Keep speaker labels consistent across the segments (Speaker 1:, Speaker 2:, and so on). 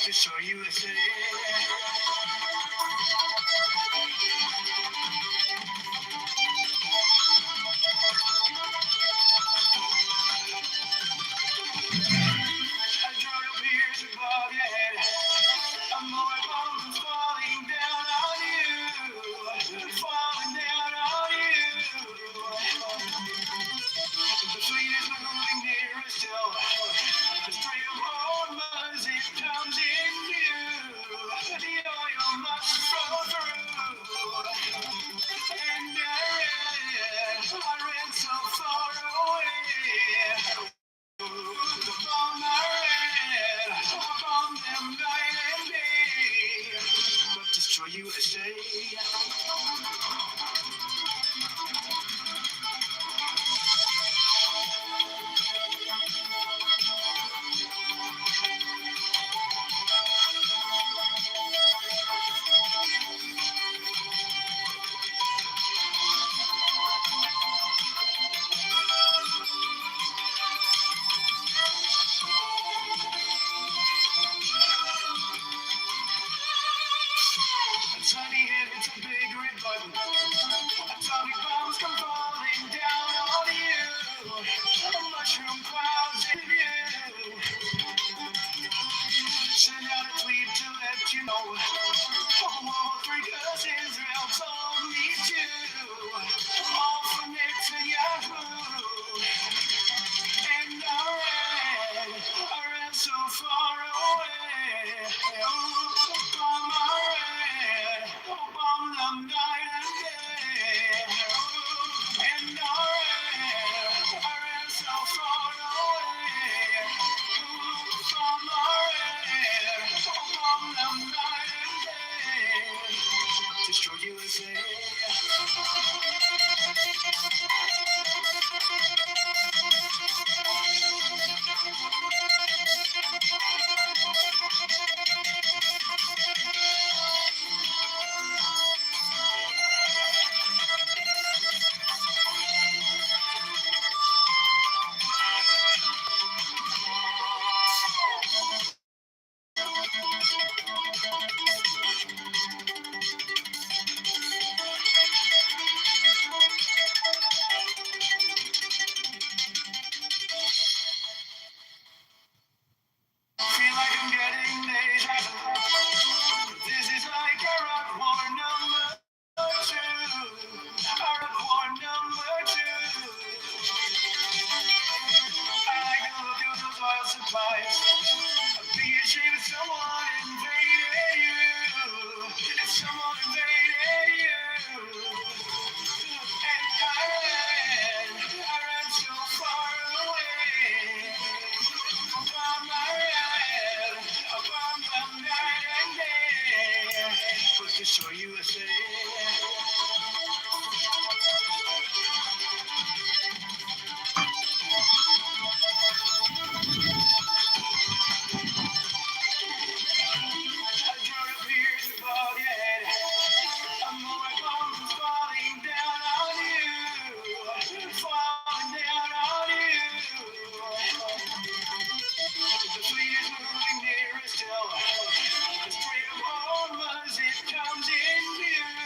Speaker 1: to show you a thing. I drove up here to above your head. I'm more bombs falling down on you. Falling down on you. The fleet is moving nearer still. The stream of hormones, it comes in view. The oil must flow through. And I ran so far away. The bomb I ran, I bombed them night and day. But destroy USA. Tiny head, it's a big red button. Atomic bombs come falling down on you. Mushroom clouds in view. Send out a tweet to let you know. World 3 'cause Israel told me to. All from Nixon Yahoo. And I ran so far away. Bomb I ran, bomb them night and day. And I ran so far away. Bomb I ran, bomb them night and day. Destroy USA. Feel like I'm getting deja vu. This is like a rock war number 2. A rock war number 2. I like the look of those oil supplies. I'd be ashamed if someone invaded you. If someone invaded you. And I ran so far away. Bomb I ran, a bomb them night and day. But to show USA. I drove up here to above your head. I'm more bombs falling down on you. Falling down on you. The fleet is moving nearer still. The stream of hormones, it comes in view.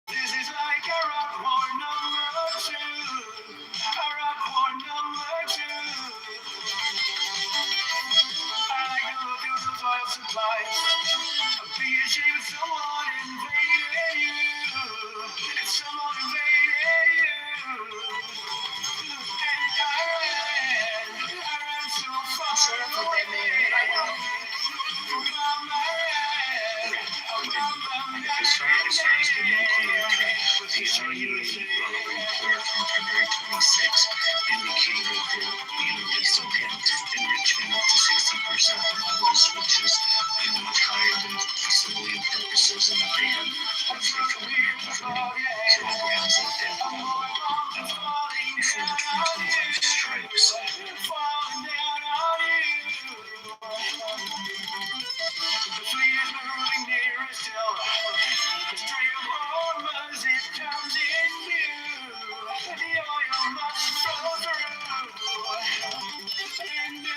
Speaker 1: This is like a rock war number two. A rock war number two. I like to look at those oil supplies. Be ashamed if someone invaded you. If someone invaded you. And I ran so far away.
Speaker 2: From February 26 indicated that they still can enrichment up to 60% levels, which is much higher than civilian purposes in the ban, roughly 440 kilograms at that level before the 2025 strikes.
Speaker 1: The fleet is moving nearer still. The stream of armors, it comes in view. The oil must flow through. And I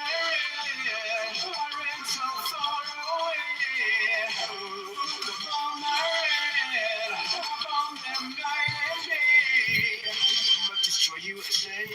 Speaker 1: ran so far away. The bomb I ran, I bombed them night and day. But destroy USA.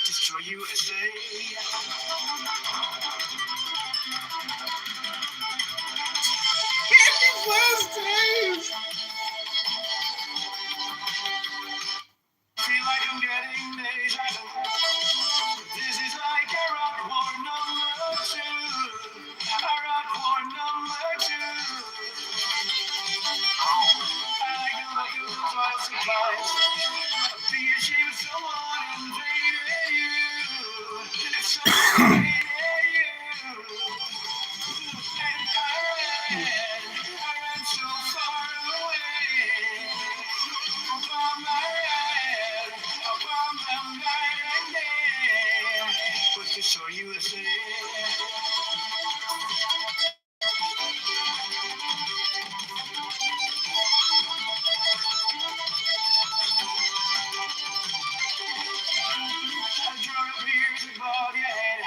Speaker 1: Destroy USA. Feel like I'm getting deja vu. This is like a rock war number two. A rock war number two. I like to look at those oil supplies. Be ashamed if someone invaded you. If someone invaded you. And I ran so far away. Upon my head, upon them night and day. But to show you a thing. I drove up here to Boghead.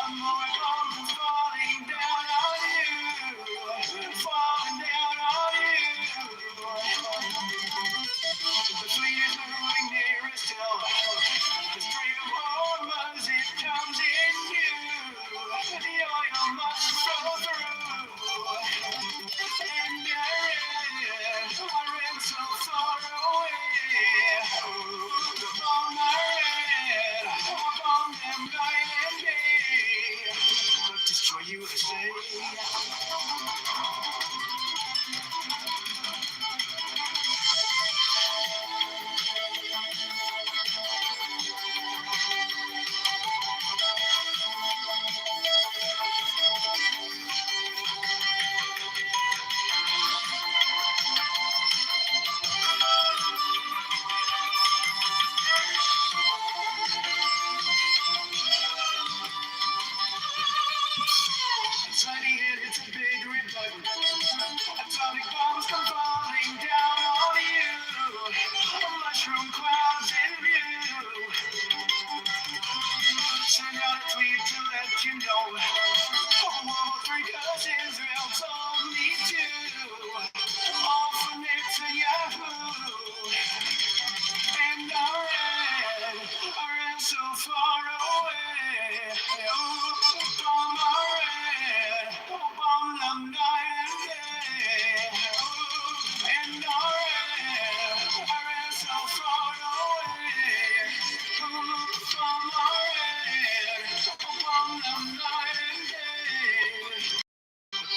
Speaker 1: I'm more bombs falling down on you. Falling down on you. The fleet is moving nearer still. The stream of armors, it comes in view. The oil must flow through. And I ran so far away. The bomb I ran, I bombed them night and day. But destroy USA. Tiny hit, it's a big red button. Atomic bombs come falling down on you. Mushroom clouds in view. Send out a tweet to let you know. World War III, 'cause Israel told me to. All for Netanyahu. And I ran so far away. Oh, bomb I ran, oh, bomb them night and day.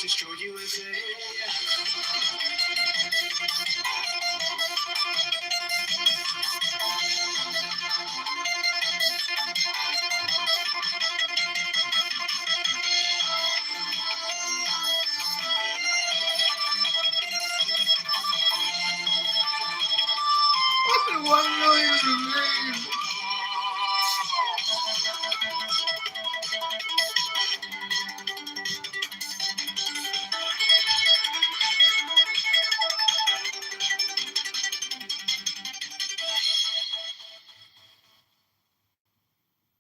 Speaker 1: Destroy USA.
Speaker 3: What the 1 million remain?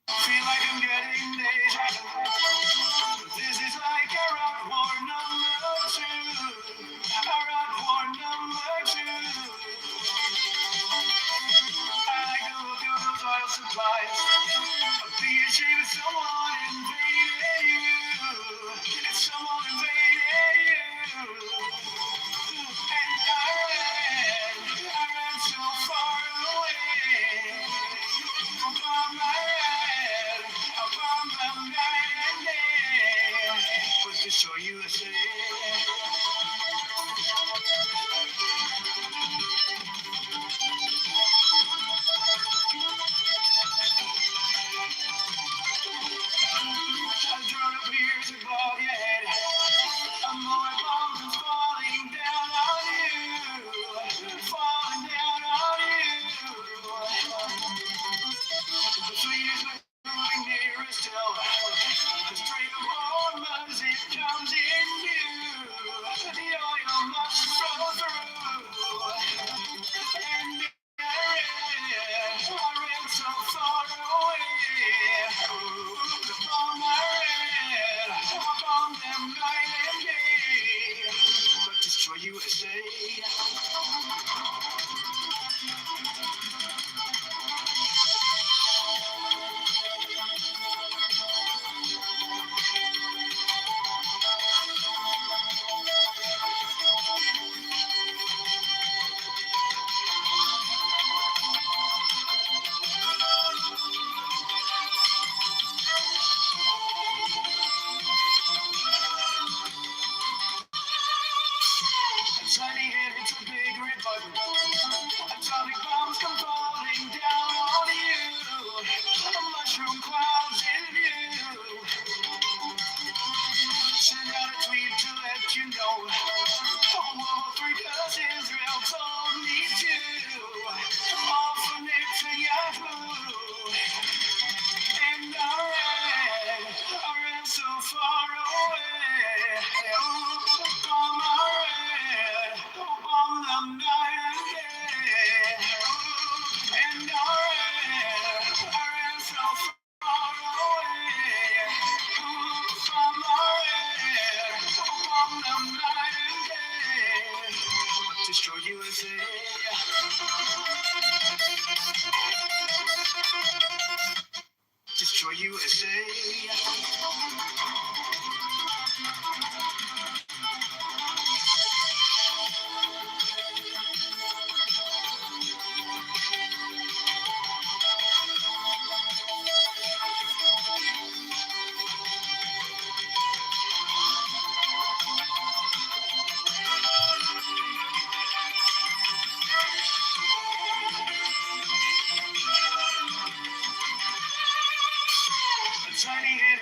Speaker 1: Feel like I'm getting deja vu. This is like a rock war number 2. A rock war number 2. I go through those oil supplies. Be ashamed if someone invaded you. If someone invaded you. And I ran so far away. From my head, from the night and day. But to show you a thing. A drone appears above your head. More bombs are falling down on you. Falling down on you. The fleet is moving nearer still. The stream of hormones, it comes in view. The oil must flow through. And I ran so far away. Upon my red, upon them night and day. But destroy USA. Tiny hand, it's a big red button. Atomic bombs come falling down on you. Mushroom clouds in view. Send out a tweet to let you know. World 3 cause Israel told me to. All from it to Yahoo. And I ran so far away. From my red, from the night and day. And I ran so far away. From my red, from the night and day. Destroy USA. Destroy USA. Tiny hand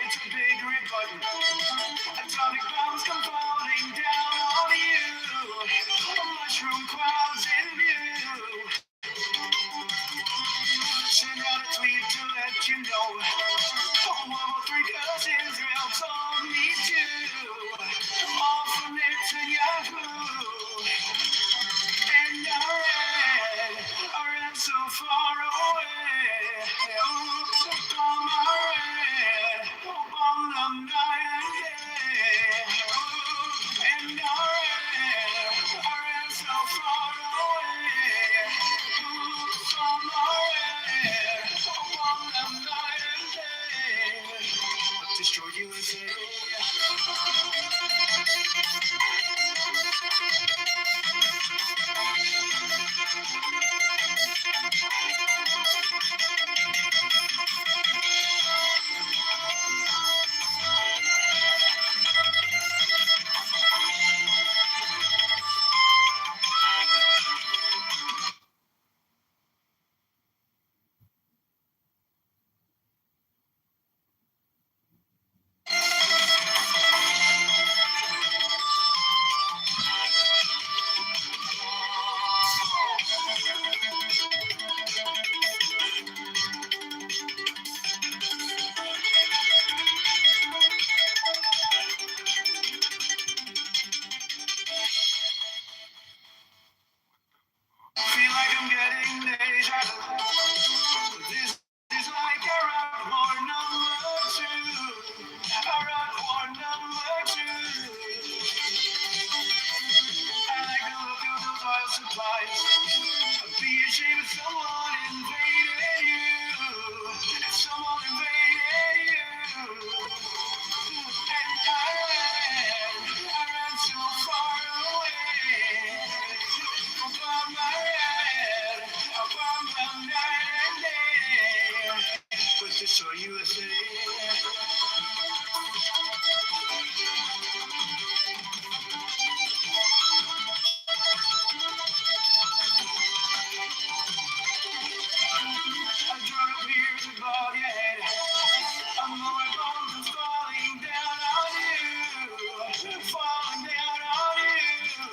Speaker 1: falling down on you.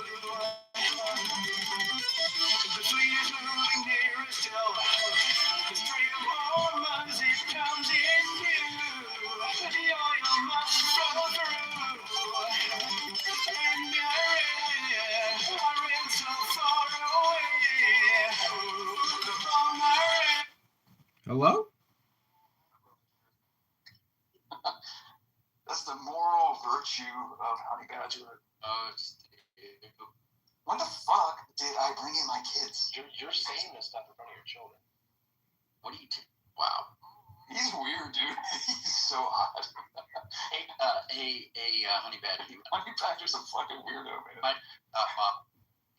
Speaker 1: The fleet is moving nearer still. The stream of hormones, it comes in view. The oil must flow through. And I ran so far away. From my
Speaker 3: Hello?
Speaker 1: That's the moral virtue of Honey Badger. When the fuck did I bring in my kids?
Speaker 2: You're saying this stuff in front of your children.
Speaker 1: What do you do? Wow. He's weird, dude. He's so odd.
Speaker 2: Hey, Honey Badger.
Speaker 1: Honey Badger's a fucking weirdo, man.
Speaker 2: Bob,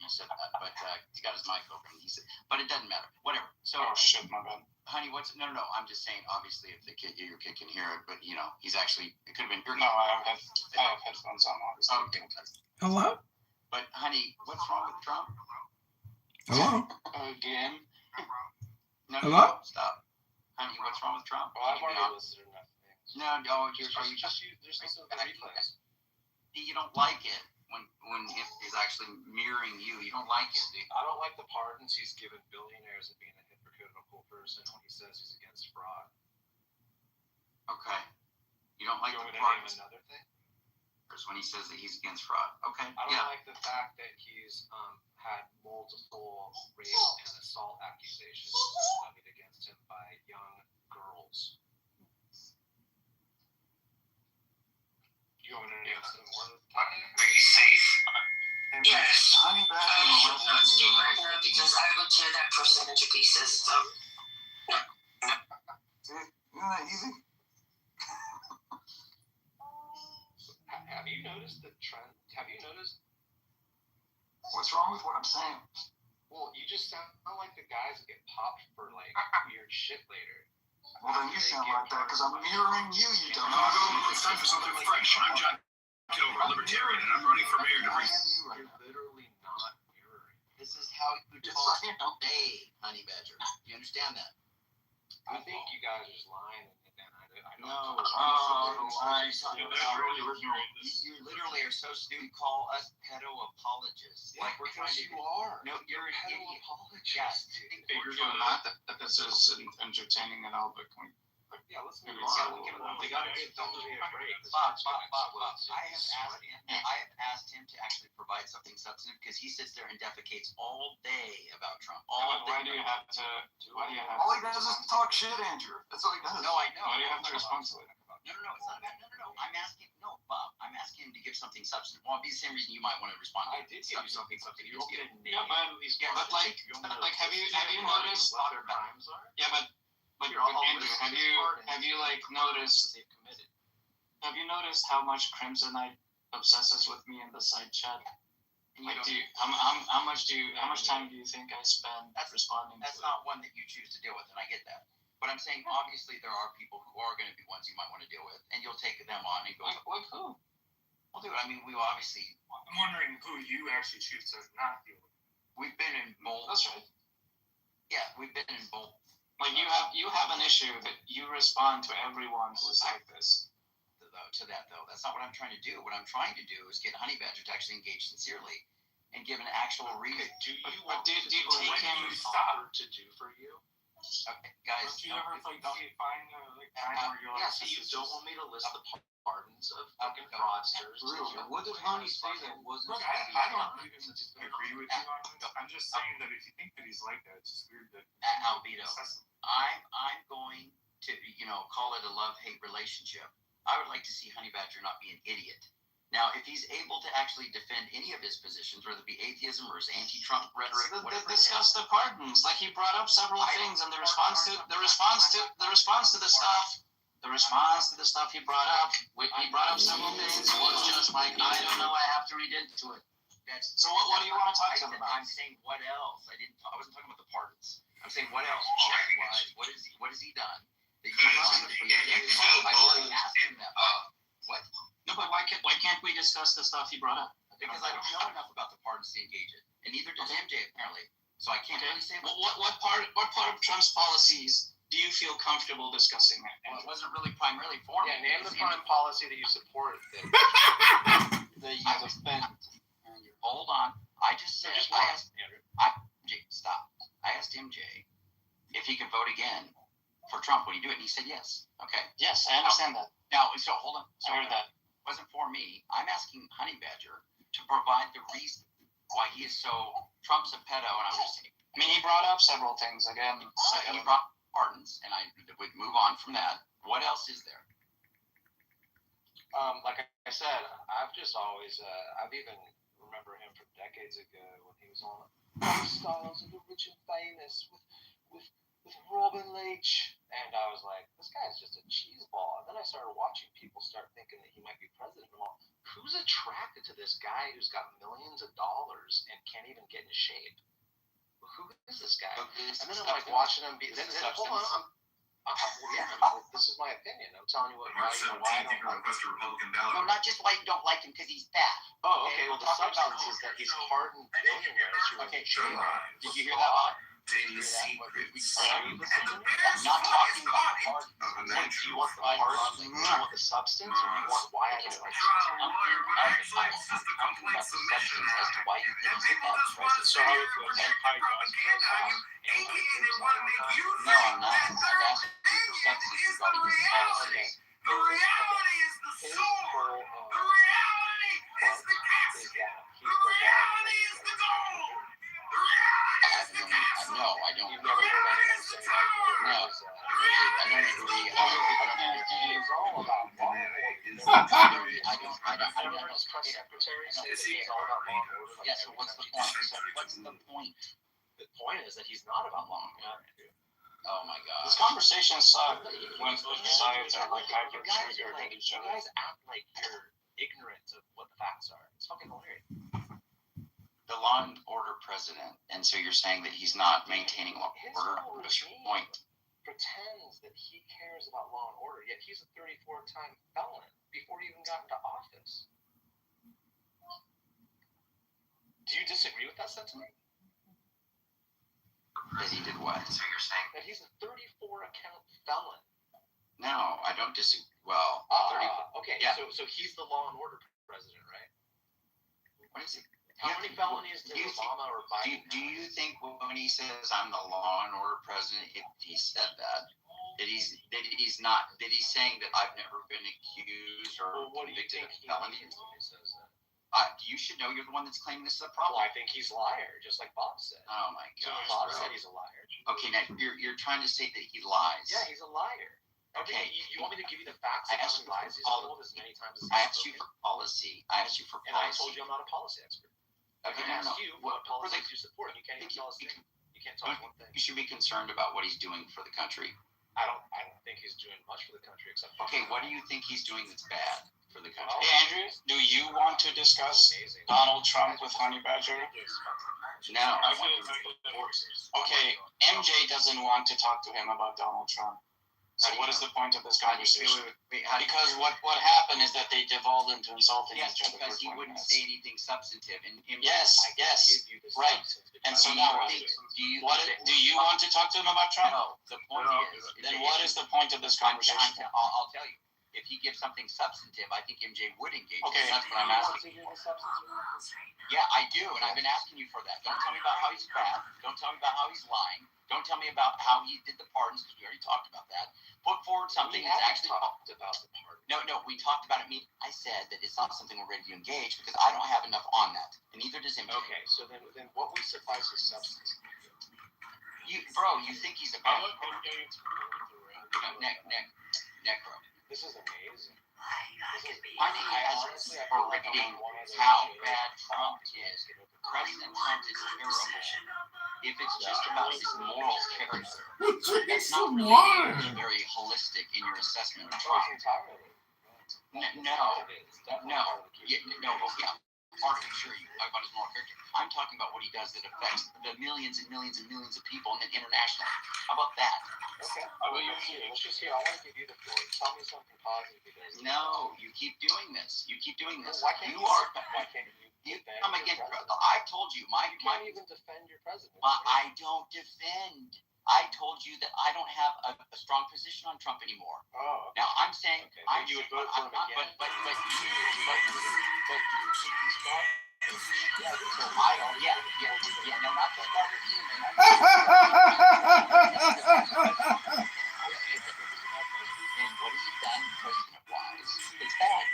Speaker 2: he said that, but he's got his mic open. He said, but it doesn't matter. Whatever. So,
Speaker 1: Oh shit, my bad.
Speaker 2: Honey, no. I'm just saying. Obviously, if your kid can hear it, but he's actually. It could have been your.
Speaker 1: No, I have headphones on. Obviously.
Speaker 2: Okay.
Speaker 3: Hello?
Speaker 2: But honey, what's wrong with Trump?
Speaker 3: Hello?
Speaker 1: Again?
Speaker 2: No,
Speaker 3: Hello?
Speaker 2: Stop. Honey, what's wrong with Trump?
Speaker 1: Well, I've already listened to enough things.
Speaker 2: No, are you just
Speaker 1: There's no replays.
Speaker 2: You don't like it when it is actually mirroring you. You don't like it, do you?
Speaker 4: I don't like the pardons he's given billionaires and being a hypocritical person when he says he's against fraud.
Speaker 2: Okay. You don't like
Speaker 4: You
Speaker 2: the
Speaker 4: want me to
Speaker 2: part
Speaker 4: name another thing?
Speaker 2: when he says that he's against fraud. Okay.
Speaker 4: I don't
Speaker 2: Yeah.
Speaker 4: like the fact that he's had multiple rape and assault accusations levied against him by young girls. You want me to name some more?
Speaker 1: Be safe.
Speaker 5: Yes.
Speaker 1: Honey Badger
Speaker 5: I'm not
Speaker 1: molested
Speaker 5: staying
Speaker 1: me.
Speaker 5: right now because I will tear that person into pieces. So,
Speaker 1: Dude, isn't that easy?
Speaker 4: have you noticed the trend? Have you noticed?
Speaker 1: What's wrong with what I'm saying?
Speaker 4: Well, you just sound like the guys that get popped for like weird shit later.
Speaker 1: Well, then you sound like that because I'm mirroring you, you dumb.
Speaker 6: It's time for something fresh. I'm John Kitover, libertarian, and I'm running for mayor to bring.
Speaker 4: You're literally not mirroring.
Speaker 2: This is how you talk today, Honey Badger. You understand that?
Speaker 4: I think you guys are just lying. I don't.
Speaker 2: No. You literally are so stupid. You call us pedo apologists.
Speaker 4: Yeah,
Speaker 2: Like we're trying to.
Speaker 4: you are.
Speaker 2: No, you're an
Speaker 4: pedo
Speaker 2: idiot.
Speaker 4: apologist.
Speaker 2: Yes.
Speaker 1: You're doing that this is entertaining and all, but can we...
Speaker 4: Yeah, let's move
Speaker 1: Maybe
Speaker 4: on.
Speaker 1: we
Speaker 4: We gotta give Dumbledore a break.
Speaker 2: Bob. I have asked him to actually provide something substantive because he sits there and defecates all day about Trump. All day.
Speaker 1: Why do you have to... All he does is talk shit, Andrew. That's all he does.
Speaker 2: No, I know.
Speaker 1: Why do you have to respond to it?
Speaker 2: No, it's not bad. No. Bob. I'm asking him to give something substantive. Well, it'd be the same reason you might want to respond.
Speaker 4: I did give you something. You don't get a name.
Speaker 1: Yeah, but like have you noticed?
Speaker 4: What their crimes are?
Speaker 1: Yeah, but
Speaker 4: Here, I'll
Speaker 1: Andrew,
Speaker 4: list
Speaker 1: have
Speaker 4: his
Speaker 1: you
Speaker 4: pardons
Speaker 1: like
Speaker 4: that
Speaker 1: noticed?
Speaker 4: they've committed?
Speaker 1: Have you noticed how much Crimsonite obsesses with me in the side chat? Like, how much time do you think I spend responding?
Speaker 2: That's
Speaker 1: to
Speaker 2: not one that you choose to deal with, and I get that. But I'm saying, obviously, there are people who are going to be ones you might want to deal with, and you'll take them on and go,
Speaker 1: Like who?
Speaker 2: well, dude, I mean, we obviously,
Speaker 6: I'm wondering who you actually choose to not deal with.
Speaker 2: we've been in both.
Speaker 1: That's right.
Speaker 2: Yeah, we've been in both.
Speaker 1: Like you have an issue that you respond to everyone who's like this.
Speaker 2: To that, though. That's not what I'm trying to do. What I'm trying to do is get Honey Badger to actually engage sincerely and give an actual reason.
Speaker 4: Do you
Speaker 1: But
Speaker 4: want
Speaker 1: do you take him?
Speaker 4: offer to do for you?
Speaker 2: Okay, guys.
Speaker 6: Don't you ever find time where you're
Speaker 4: Yeah,
Speaker 6: like,
Speaker 4: so you don't want me to list the pardons of fucking
Speaker 2: Okay.
Speaker 4: fraudsters?
Speaker 2: What did Honey say that wasn't?
Speaker 6: look, I don't even agree with you on this. I'm just saying that if you think that he's like that, it's just weird that
Speaker 2: Albedo. I'm going to, call it a love-hate relationship. I would like to see Honey Badger not be an idiot. Now, if he's able to actually defend any of his positions, whether it be atheism or his anti-Trump rhetoric, whatever.
Speaker 1: Discuss the pardons. Like he brought up several things, and the response to the stuff he brought up. He brought up several things. It was just like, I don't know. I have to read into it. So what do you want to talk to him about?
Speaker 2: I'm saying what else? I wasn't talking about the pardons. I'm saying what else? Policy-wise, what has he done? That you I already asked him that. What?
Speaker 1: No, but why can't we discuss the stuff he brought up?
Speaker 2: Because I don't know enough about the pardons to engage it, and neither does MJ apparently. So I can't really say.
Speaker 1: What part of Trump's policies do you feel comfortable discussing?
Speaker 2: Well, it wasn't really primarily for me.
Speaker 4: Yeah, name the foreign policy that you support that
Speaker 7: you do it? And he said yes. Okay.
Speaker 8: Yes, I understand that.
Speaker 7: Now, so hold on.
Speaker 8: I heard that.
Speaker 7: It wasn't for me. I'm asking Honey Badger to provide the reason why he is so Trump's a pedo, and I'm just saying.
Speaker 8: I mean, he brought up several things again.
Speaker 7: He brought pardons, and I would move on from that. What else is there?
Speaker 4: Like I said, I've just always, I've even remember him from decades ago when he was on Styles of the Rich and Famous with Robin Leach, and I was like, this guy's just a cheeseball. And then I started watching people start thinking that he might be president. I'm all, who's attracted to this guy who's got millions of dollars and can't even get in shape? Who is this guy? And then I'm like watching him be. Then hold on, this is my opinion. I'm telling you why I don't like him.
Speaker 7: No, not just why you don't like him because he's fat.
Speaker 4: Oh, okay. Well, the substance is that he's hardened billionaires who are in jail.
Speaker 7: Did you hear that, Bob?
Speaker 6: In the secret.
Speaker 7: I'm not talking about the pardon.
Speaker 4: Do you want the pardon? Do you want the substance, or do you want why I don't like him?
Speaker 7: As to why you think he's a bad president.
Speaker 8: So how would you
Speaker 7: No, I'm not. I've asked you for substance regarding his policies.
Speaker 6: The reality is the
Speaker 4: His
Speaker 6: sword.
Speaker 4: whole
Speaker 6: The reality is the
Speaker 4: is
Speaker 6: casket.
Speaker 4: that
Speaker 6: The reality is the gold. The reality is the castle.
Speaker 7: No, I don't.
Speaker 4: you've never heard anyone say that.
Speaker 7: No. I don't agree.
Speaker 4: It's all about law and order.
Speaker 7: I don't
Speaker 4: Never heard his press secretary say that he's all about law and order.
Speaker 7: Yeah, so what's the point? What's the point?
Speaker 4: The point is that he's not about law and order.
Speaker 7: Oh my God.
Speaker 8: This conversation sucked when both sides are like
Speaker 4: You
Speaker 8: hyper
Speaker 4: guys
Speaker 8: triggered at each
Speaker 4: you
Speaker 8: other.
Speaker 4: guys act like you're ignorant of what the facts are. It's fucking hilarious.
Speaker 7: The law and order president, and so you're saying that he's not maintaining law
Speaker 4: His
Speaker 7: and order?
Speaker 4: whole
Speaker 7: What's your
Speaker 4: regime
Speaker 7: point?
Speaker 4: pretends that he cares about law and order, yet he's a 34-time felon before he even got into office. Do you disagree with that sentiment?
Speaker 7: That he did what? So you're saying?
Speaker 4: That he's a 34-account felon.
Speaker 7: No, I don't disagree. Well, 30.
Speaker 4: Okay.
Speaker 7: Yeah.
Speaker 4: So he's the law and order president, right?
Speaker 7: What is it?
Speaker 4: How many felonies did Obama or Biden?
Speaker 7: Do you think when he says I'm the law and order president, if he said that he's not, that he's saying that I've never been accused or
Speaker 4: Well, what do you
Speaker 7: convicted
Speaker 4: think
Speaker 7: of
Speaker 4: he
Speaker 7: felony?
Speaker 4: means when he says that?
Speaker 7: You should know. You're the one that's claiming this is a
Speaker 4: Well,
Speaker 7: problem.
Speaker 4: I think he's a liar, just like Bob said.
Speaker 7: Oh my
Speaker 4: So
Speaker 7: gosh,
Speaker 4: Bob
Speaker 7: bro.
Speaker 4: said he's a liar.
Speaker 7: Okay, now you're trying to say that he lies.
Speaker 4: Yeah, he's a liar.
Speaker 7: Okay.
Speaker 4: You want me to give you the facts
Speaker 7: I
Speaker 4: of how
Speaker 7: asked
Speaker 4: many
Speaker 7: you
Speaker 4: lies he's
Speaker 7: for
Speaker 4: told as many times as
Speaker 7: I
Speaker 4: he's
Speaker 7: asked you
Speaker 4: spoken?
Speaker 7: for policy. I asked you for
Speaker 4: And I
Speaker 7: policy.
Speaker 4: told you I'm not a policy expert.
Speaker 7: Okay,
Speaker 4: I
Speaker 7: no,
Speaker 4: asked you
Speaker 7: What
Speaker 4: what policies you support, and you can't even tell us. You can't tell us one thing.
Speaker 7: You should be concerned about what he's doing for the country.
Speaker 4: I don't think he's doing much for the country except.
Speaker 7: Okay, what do you think he's doing that's bad for the country?
Speaker 8: Hey, Andrew, do you want to discuss
Speaker 4: Amazing.
Speaker 8: Donald Trump with Honey Badger?
Speaker 7: No.
Speaker 8: Okay, MJ doesn't want to talk to him about Donald Trump. So what is the point of this conversation? Because what happened is that they devolved into insulting
Speaker 7: Yes,
Speaker 8: each other
Speaker 7: because
Speaker 8: for
Speaker 7: he
Speaker 8: 20
Speaker 7: wouldn't
Speaker 8: minutes.
Speaker 7: say anything substantive. And
Speaker 8: Yes, yes, right. And so now, do you want to talk to him about Trump?
Speaker 7: No, the point is.
Speaker 8: Then what is the point of this conversation?
Speaker 7: I'll tell you. If he gives something substantive, I think MJ would engage.
Speaker 8: Okay.
Speaker 7: That's what I'm asking. Yeah, I do, and I've been asking you for that. Don't tell me about how he's fat. Don't tell me about how he's lying. Don't tell me about how he did the pardons, because we already talked about that. Put forward something
Speaker 4: We
Speaker 7: that's
Speaker 4: haven't
Speaker 7: actually.
Speaker 4: talked about the pardon.
Speaker 7: No, we talked about it. I said that it's not something we're ready to engage because I don't have enough on that, and neither does MJ.
Speaker 4: Okay, so then what would suffice as substance?
Speaker 7: Bro, you think he's a bad necro.
Speaker 4: This is amazing.
Speaker 7: I think as for reading how bad Trump is, President Trump is terrible. If it's just about his moral character, that's not really very holistic in your assessment of Trump. Part of it, sure, you talk about his moral character. I'm talking about what he does that affects the millions and millions and millions of people, and then internationally. How about that?
Speaker 4: Okay. Let's just hear. I want to give you the floor. Tell me something positive he does.
Speaker 7: No, you keep doing this.
Speaker 4: Why can't
Speaker 7: you are.
Speaker 4: Why can't you defend
Speaker 7: Come
Speaker 4: your
Speaker 7: again.
Speaker 4: president?
Speaker 7: I've told you.
Speaker 4: You can't even defend your president.
Speaker 7: I don't defend. I told you that I don't have a strong position on Trump anymore.
Speaker 4: Oh.
Speaker 7: Now I'm saying
Speaker 4: But you would vote for him again.
Speaker 7: But
Speaker 4: I don't.
Speaker 7: Yeah. No, not just that. done president-wise. It's bad.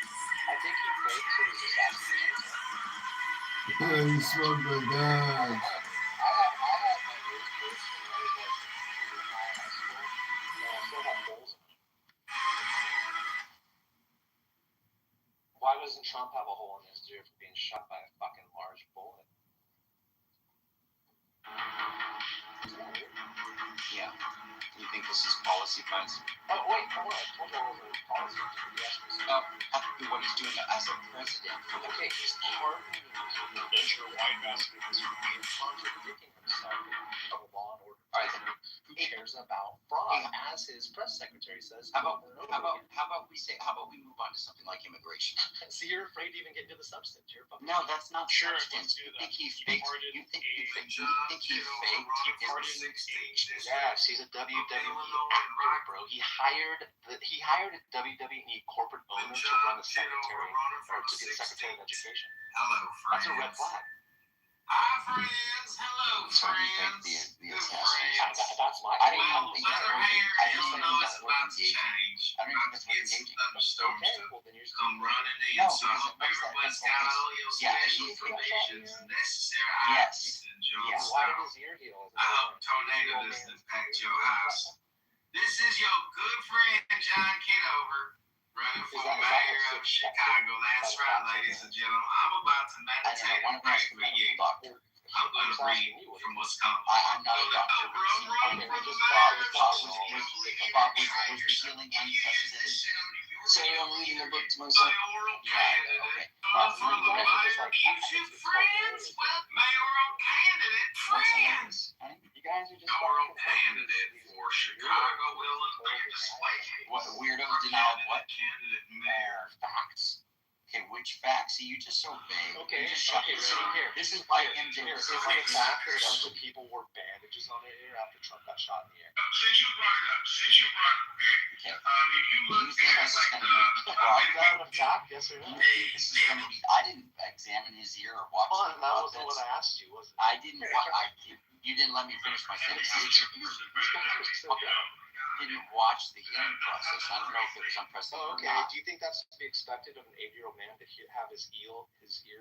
Speaker 4: I think he faked his assassination.
Speaker 3: He smoked the gun.
Speaker 4: I had my ears pierced when I was like in high school, and I still have holes in them. Why doesn't Trump have a hole in his ear for being shot by a fucking large bullet? Isn't that weird?
Speaker 7: Yeah. You think this is policy fights?
Speaker 4: Oh wait, hold on. I told you I wasn't in politics. You asked me something.
Speaker 7: Have to do what he's doing as a president.
Speaker 4: Okay, he's pardoning your white bastard because he's contradicting himself of a law and order.
Speaker 7: Alright, then
Speaker 4: Who cares about fraud, as his press secretary says?
Speaker 7: how about we move on to something like immigration?
Speaker 4: So you're afraid to even get into the substance. You're fucking.
Speaker 7: No, that's not
Speaker 6: Sure,
Speaker 7: substance.
Speaker 6: let's do
Speaker 7: You
Speaker 6: that.
Speaker 7: think he
Speaker 6: He
Speaker 7: faked?
Speaker 6: pardoned
Speaker 7: You think he
Speaker 6: a
Speaker 7: faked?
Speaker 6: John
Speaker 7: You think he
Speaker 6: Kitover
Speaker 7: faked?
Speaker 4: Yes, he's a WWE actor, bro. He hired a WWE corporate owner to run the secretary or to be the secretary of education.
Speaker 1: Hello,
Speaker 4: That's a
Speaker 1: friends.
Speaker 4: red flag.
Speaker 1: Hi, friends. Hello,
Speaker 7: So he
Speaker 1: friends.
Speaker 7: faked the
Speaker 1: Good
Speaker 7: assassination.
Speaker 1: friends.
Speaker 4: That's my.
Speaker 7: I didn't
Speaker 1: Well,
Speaker 7: think that
Speaker 1: leather
Speaker 7: was-
Speaker 1: hair,
Speaker 7: I
Speaker 1: you
Speaker 7: just
Speaker 1: don't
Speaker 7: think
Speaker 1: know
Speaker 7: that's
Speaker 1: it's about to
Speaker 7: engaging.
Speaker 1: change.
Speaker 7: I don't
Speaker 1: About
Speaker 7: think
Speaker 1: to
Speaker 7: that's
Speaker 1: get some
Speaker 7: engaging.
Speaker 1: thunderstorms
Speaker 4: Okay,
Speaker 1: to
Speaker 4: well then you're
Speaker 1: come running in.
Speaker 7: No,
Speaker 1: So I
Speaker 7: because
Speaker 1: hope
Speaker 7: what is that?
Speaker 1: everyone's
Speaker 7: Okay.
Speaker 1: got all your
Speaker 7: Yeah,
Speaker 1: special
Speaker 7: you-
Speaker 1: provisions and necessary
Speaker 7: Yes.
Speaker 1: items to enjoy
Speaker 7: Yes.
Speaker 4: Why did
Speaker 1: yourself.
Speaker 4: his ear heal?
Speaker 1: I hope tornado doesn't impact your house. This is your good friend John Kitover, running for
Speaker 4: that
Speaker 1: mayor
Speaker 4: what's
Speaker 1: of Chicago. That's right, ladies and gentlemen. I'm about to
Speaker 7: I don't
Speaker 1: meditate
Speaker 7: know. Why
Speaker 1: and
Speaker 7: don't we
Speaker 1: pray
Speaker 7: ask the
Speaker 1: for you.
Speaker 7: medical doctor?
Speaker 1: I'm going to read from what's coming.
Speaker 7: I'm not a doctor, but it seems like
Speaker 1: From the
Speaker 7: Bob
Speaker 1: mayor of
Speaker 7: was
Speaker 1: Chicago.
Speaker 7: the healing unprecedented.
Speaker 1: Say
Speaker 7: I'm reading the book to myself.
Speaker 1: mayoral
Speaker 7: Yeah,
Speaker 1: candidate.
Speaker 7: okay.
Speaker 1: From the mayor gives you friends with mayoral candidate
Speaker 7: What's
Speaker 1: friends.
Speaker 7: the
Speaker 4: You guys are just
Speaker 1: Mayoral candidate for Chicago, Illinois legislature.
Speaker 7: What weirdos denied what?
Speaker 1: Candidate mayor.
Speaker 4: facts.
Speaker 7: Okay, which facts? See, you're just so vague.
Speaker 4: Okay,
Speaker 7: You just shut
Speaker 4: okay,
Speaker 7: yourself.
Speaker 4: so here.
Speaker 7: This is why MJ
Speaker 4: Here,
Speaker 7: was
Speaker 4: is it a fact that a bunch of people wore bandages on their ear after Trump got shot in the air?
Speaker 1: Since you brought it up, okay,
Speaker 7: Okay.
Speaker 1: if you
Speaker 7: Do
Speaker 1: look
Speaker 7: you think
Speaker 1: at
Speaker 7: this is
Speaker 1: like,
Speaker 7: going to be
Speaker 4: Is that a fact? Yes or
Speaker 7: Do
Speaker 4: no?
Speaker 7: you think this is going to be? I didn't examine his ear or watch
Speaker 4: Hold on,
Speaker 7: the
Speaker 4: that wasn't what
Speaker 7: contents.
Speaker 4: I asked you, was it?
Speaker 7: I didn't. You didn't let me finish my sentence. Didn't watch the healing process. I don't know if it was unprecedented
Speaker 4: Oh, okay.
Speaker 7: or not.
Speaker 4: Do you think that's to be expected of an 8-year-old man to have his ear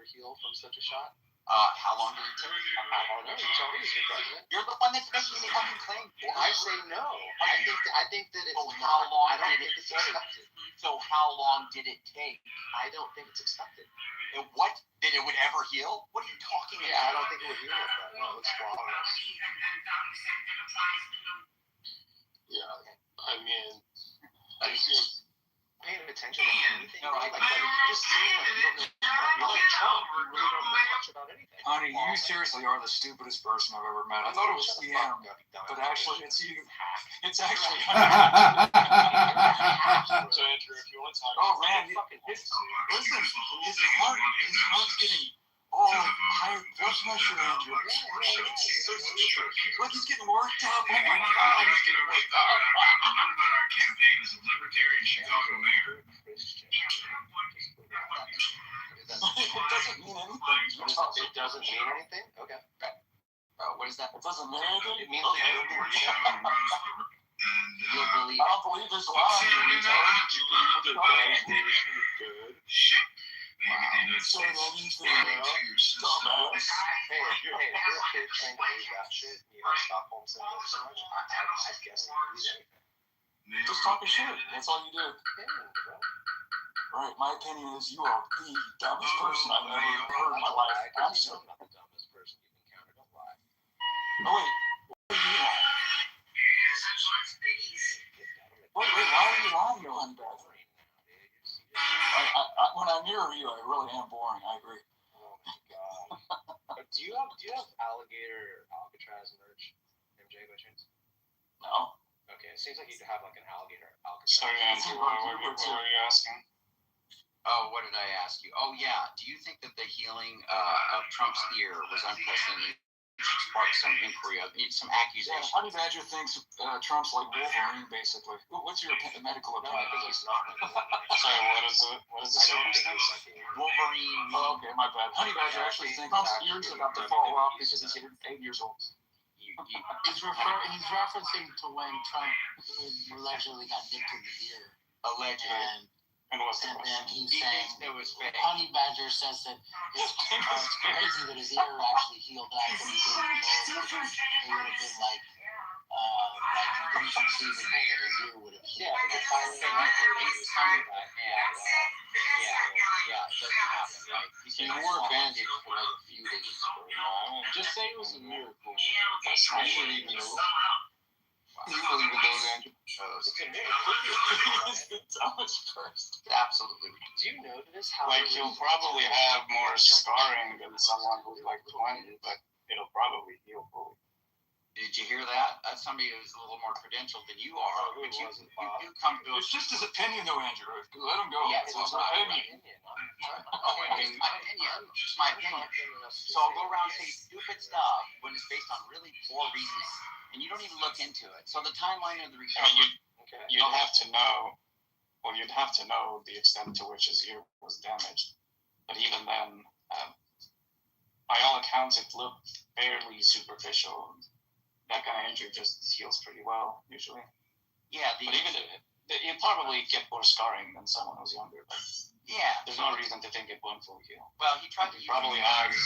Speaker 4: heal from such a shot?
Speaker 7: How long did it take?
Speaker 4: I don't know. You tell me. He's your president.
Speaker 7: You're the one that's making the fucking claim.
Speaker 4: Well, I say no. I think that it's
Speaker 7: So how long
Speaker 4: I don't
Speaker 7: did
Speaker 4: think
Speaker 7: it
Speaker 4: it's
Speaker 7: take?
Speaker 4: expected.
Speaker 7: So how long did it take?
Speaker 4: I don't think it's expected.
Speaker 7: What? That it would ever heal? What are you talking about?
Speaker 4: Yeah, I don't think it would heal like that. No, it's flawless.
Speaker 6: Yeah, I mean,
Speaker 4: Paying attention to anything.
Speaker 7: No, I-
Speaker 4: like you just seem like you don't know. You're like Trump. You really don't know much about anything.
Speaker 9: Honey, you seriously are the stupidest person I've ever met. I thought it was Liam, but actually it's you. It's actually
Speaker 6: so Andrew, if you want to talk.
Speaker 9: Oh man, his heart's getting higher blood pressure, Andrew. So stupid. Look, he's getting worked up. Oh my god.
Speaker 1: Our campaign is a libertarian Chicago mayor.
Speaker 9: It doesn't mean anything.
Speaker 4: It doesn't mean anything? Okay.
Speaker 7: What is that?
Speaker 9: It doesn't mean anything.
Speaker 4: It means
Speaker 9: Okay.
Speaker 7: You'll believe
Speaker 9: I
Speaker 7: it.
Speaker 9: don't believe this lie.
Speaker 4: Hey, if you're a kid trying to believe that shit, you have Stockholm syndrome so much, I guess you believe anything.
Speaker 9: Just talking shit. That's all you do.
Speaker 4: Yeah, bro.
Speaker 9: Right. My opinion is you are the dumbest person I've ever heard in my life. I'm so.
Speaker 4: I'm not the dumbest person you've encountered. Don't lie.
Speaker 9: Oh wait. Wait, why are you lying, you honeybath? When I mirror you, I really am boring. I agree.
Speaker 4: Oh my god. Do you have alligator Alcatraz merch, MJ, by chance?
Speaker 9: No.
Speaker 4: Okay, it seems like you could have like an alligator Alcatraz.
Speaker 6: Sorry, Andrew, what were you asking?
Speaker 7: Oh, what did I ask you? Oh, yeah. Do you think that the healing of Trump's ear was unprecedented? It sparked some inquiry, some
Speaker 9: Yeah,
Speaker 7: accusation.
Speaker 9: Honey Badger thinks Trump's like Wolverine, basically. What's your medical
Speaker 4: No,
Speaker 9: opinion?
Speaker 4: I think he's not.
Speaker 6: Sorry, what is it? What is the
Speaker 4: I don't think
Speaker 6: circumstance?
Speaker 4: he's like
Speaker 7: Wolverine.
Speaker 9: Oh, okay, my bad. Honey Badger actually thinks Trump's ears are about to fall off because he's 8 years old.
Speaker 10: He's referencing to when Trump allegedly got nicked in the ear.
Speaker 7: allegedly.
Speaker 8: And what's the
Speaker 7: And then
Speaker 8: question?
Speaker 7: he's saying it was fake. Honey Badger says that it's crazy that his ear actually healed up when he didn't know. It would have been like inconceivable that his ear would have healed.
Speaker 4: Yeah, it's highly unlikely that he was coming back.
Speaker 7: Yeah, it doesn't happen, right?
Speaker 8: He wore a bandage
Speaker 7: for like a few days.
Speaker 8: Just say it was a miracle. That's not believe in those. You believe in those, Andrew?
Speaker 4: It's a miracle.
Speaker 8: Tell us first.
Speaker 7: Absolutely.
Speaker 4: Do you notice how
Speaker 8: Like, he'll probably have more scarring than someone who's like 20, but it'll probably heal fully.
Speaker 7: Did you hear that? That's somebody who's a little more credentialed than you are.
Speaker 4: Who
Speaker 7: But you
Speaker 4: was it, Bob?
Speaker 7: come to
Speaker 9: It's just his opinion, though, Andrew. Let him go.
Speaker 7: Yeah,
Speaker 9: It's
Speaker 7: it's
Speaker 9: my
Speaker 7: not
Speaker 9: opinion.
Speaker 7: It's my opinion. So I'll go around saying stupid stuff when it's based on really poor reasoning, and you don't even look into it. So the timeline of the
Speaker 8: I
Speaker 7: recovery.
Speaker 8: mean, you'd have to know. Well, you'd have to know the extent to which his ear was damaged. But even then, by all accounts, it looked fairly superficial. That kind of injury just heals pretty well, usually.
Speaker 7: Yeah,
Speaker 8: But even you'd probably get more scarring than someone who's younger. But there's no reason to think it won't fully heal.
Speaker 7: Well, he tried to
Speaker 8: Probably has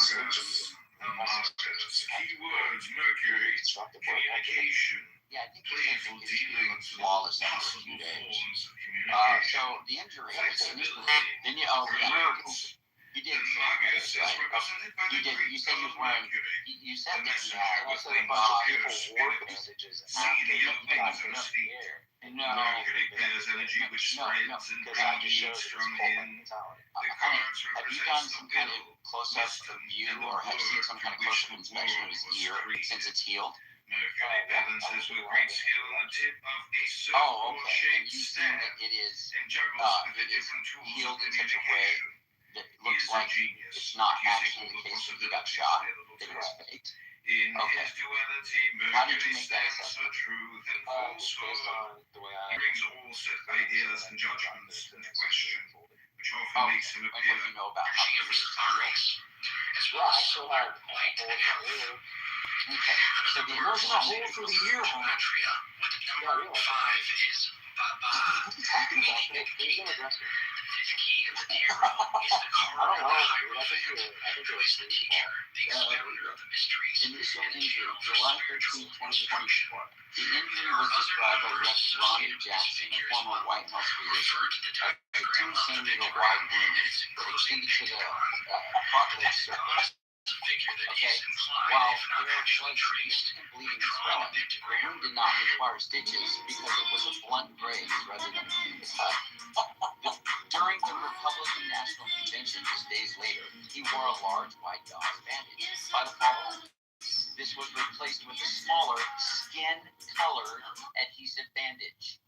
Speaker 8: surgeons
Speaker 1: Keywords, Mercury,
Speaker 8: constructive work.
Speaker 1: communication,
Speaker 7: Yeah, I think he
Speaker 1: painful
Speaker 7: said his ear
Speaker 1: dealings
Speaker 7: looked
Speaker 1: with
Speaker 7: flawless after a
Speaker 1: possible
Speaker 7: few days.
Speaker 1: forms of
Speaker 7: So
Speaker 1: communication,
Speaker 7: the injury.
Speaker 1: flexibility,
Speaker 7: Then you you did say
Speaker 1: Vargas
Speaker 7: this,
Speaker 1: is
Speaker 7: right?
Speaker 1: represented by
Speaker 7: You
Speaker 1: the
Speaker 7: did.
Speaker 1: Greek
Speaker 7: You said he was
Speaker 1: god
Speaker 7: wearing.
Speaker 1: Mercury.
Speaker 7: You said
Speaker 1: The
Speaker 7: that he
Speaker 1: messenger
Speaker 7: had.
Speaker 1: with
Speaker 4: Also, a bunch of people wore bandages after
Speaker 1: Zenia
Speaker 4: he got
Speaker 1: wings on
Speaker 4: enough
Speaker 1: his feet.
Speaker 4: air.
Speaker 7: No.
Speaker 1: Mercury bears energy which spreads and
Speaker 4: Because I just showed
Speaker 1: radiates
Speaker 4: it
Speaker 1: from
Speaker 4: was cold
Speaker 1: him.
Speaker 4: mentality.
Speaker 1: The
Speaker 7: Honey,
Speaker 1: cards
Speaker 7: have you
Speaker 1: represent
Speaker 7: done
Speaker 1: the
Speaker 7: some kind of
Speaker 1: will,
Speaker 7: close-up
Speaker 1: wisdom,
Speaker 7: review
Speaker 1: and the
Speaker 7: or have seen
Speaker 1: word
Speaker 7: some kind of
Speaker 1: through which
Speaker 7: close-up
Speaker 1: the
Speaker 7: inspection of
Speaker 1: world
Speaker 7: his
Speaker 1: was
Speaker 7: ear
Speaker 1: created.
Speaker 7: since it's healed?
Speaker 1: Mercury balances with great skill on the tip of a
Speaker 7: Oh,
Speaker 1: circle
Speaker 7: okay. And
Speaker 1: shaped
Speaker 7: you've seen
Speaker 1: staff
Speaker 7: that it is
Speaker 1: and juggles with the
Speaker 7: it is
Speaker 1: different tools of
Speaker 7: healed in such a way
Speaker 1: communication.
Speaker 7: that
Speaker 1: He
Speaker 7: looks
Speaker 1: is a
Speaker 7: like
Speaker 1: genius,
Speaker 7: it's not
Speaker 1: using
Speaker 7: actually
Speaker 1: all
Speaker 7: the
Speaker 1: the
Speaker 7: case that he got
Speaker 1: possibilities
Speaker 7: shot,
Speaker 1: available
Speaker 7: that
Speaker 1: to
Speaker 7: it was
Speaker 1: us.
Speaker 7: faked.
Speaker 1: In
Speaker 7: Okay.
Speaker 1: his duality,
Speaker 7: How did you
Speaker 1: Mercury
Speaker 7: make that
Speaker 1: stands
Speaker 7: assessment?
Speaker 1: for truth and
Speaker 4: Just based
Speaker 1: falsehood.
Speaker 4: on the way I
Speaker 1: He brings all set ideas and judgments into question, which often
Speaker 7: Oh,
Speaker 1: makes him
Speaker 7: and what
Speaker 1: appear
Speaker 7: do you know about how he was healed?
Speaker 4: Yeah, I still have a whole ear.
Speaker 7: Okay. So the
Speaker 9: There wasn't a hole for the ear, huh?
Speaker 4: Yeah, I realize that.
Speaker 7: What are you talking about?
Speaker 4: Who's gonna address me?
Speaker 7: I don't know.
Speaker 4: Dude. I think it was sleazy ball.
Speaker 7: Initial injury, July 13, 2024. The injury was described by Rep. Ronnie Jackson, a former White House physician, as a 2 centimeter wide wound extended to the cartilage surface. Okay, while there was significant bleeding and swelling, the wound did not require stitches because it was a blunt graze rather than a clean cut. During the Republican National Convention just days later, he wore a large white gauze bandage. By the following, this was replaced with a smaller, skin-colored adhesive bandage.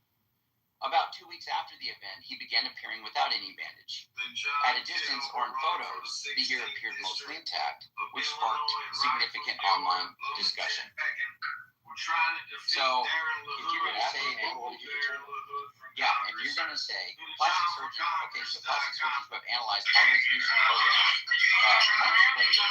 Speaker 7: About 2 weeks after the event, he began appearing without any bandage. At a distance or in photos, the ear appeared mostly intact, which sparked significant online discussion. So, if you're going to say, if you're going to say, plastic surgeons who have analyzed high-resolution photos months later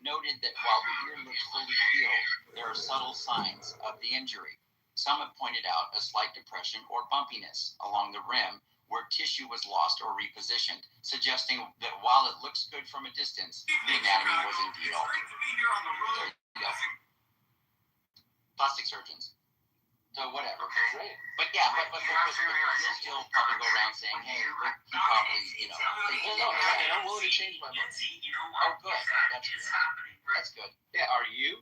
Speaker 7: noted that while the ear looks fully healed, there are subtle signs of the injury. Some have pointed out a slight depression or bumpiness along the rim where tissue was lost or repositioned, suggesting that while it looks good from a distance, the anatomy was indeed altered. There you go. Plastic surgeons. So whatever.
Speaker 4: Great.
Speaker 7: But you'll still probably go around saying, hey, look, he probably,
Speaker 4: I'm willing to change my mind.
Speaker 7: Oh, good. That's good. That's good.
Speaker 4: Yeah, are you?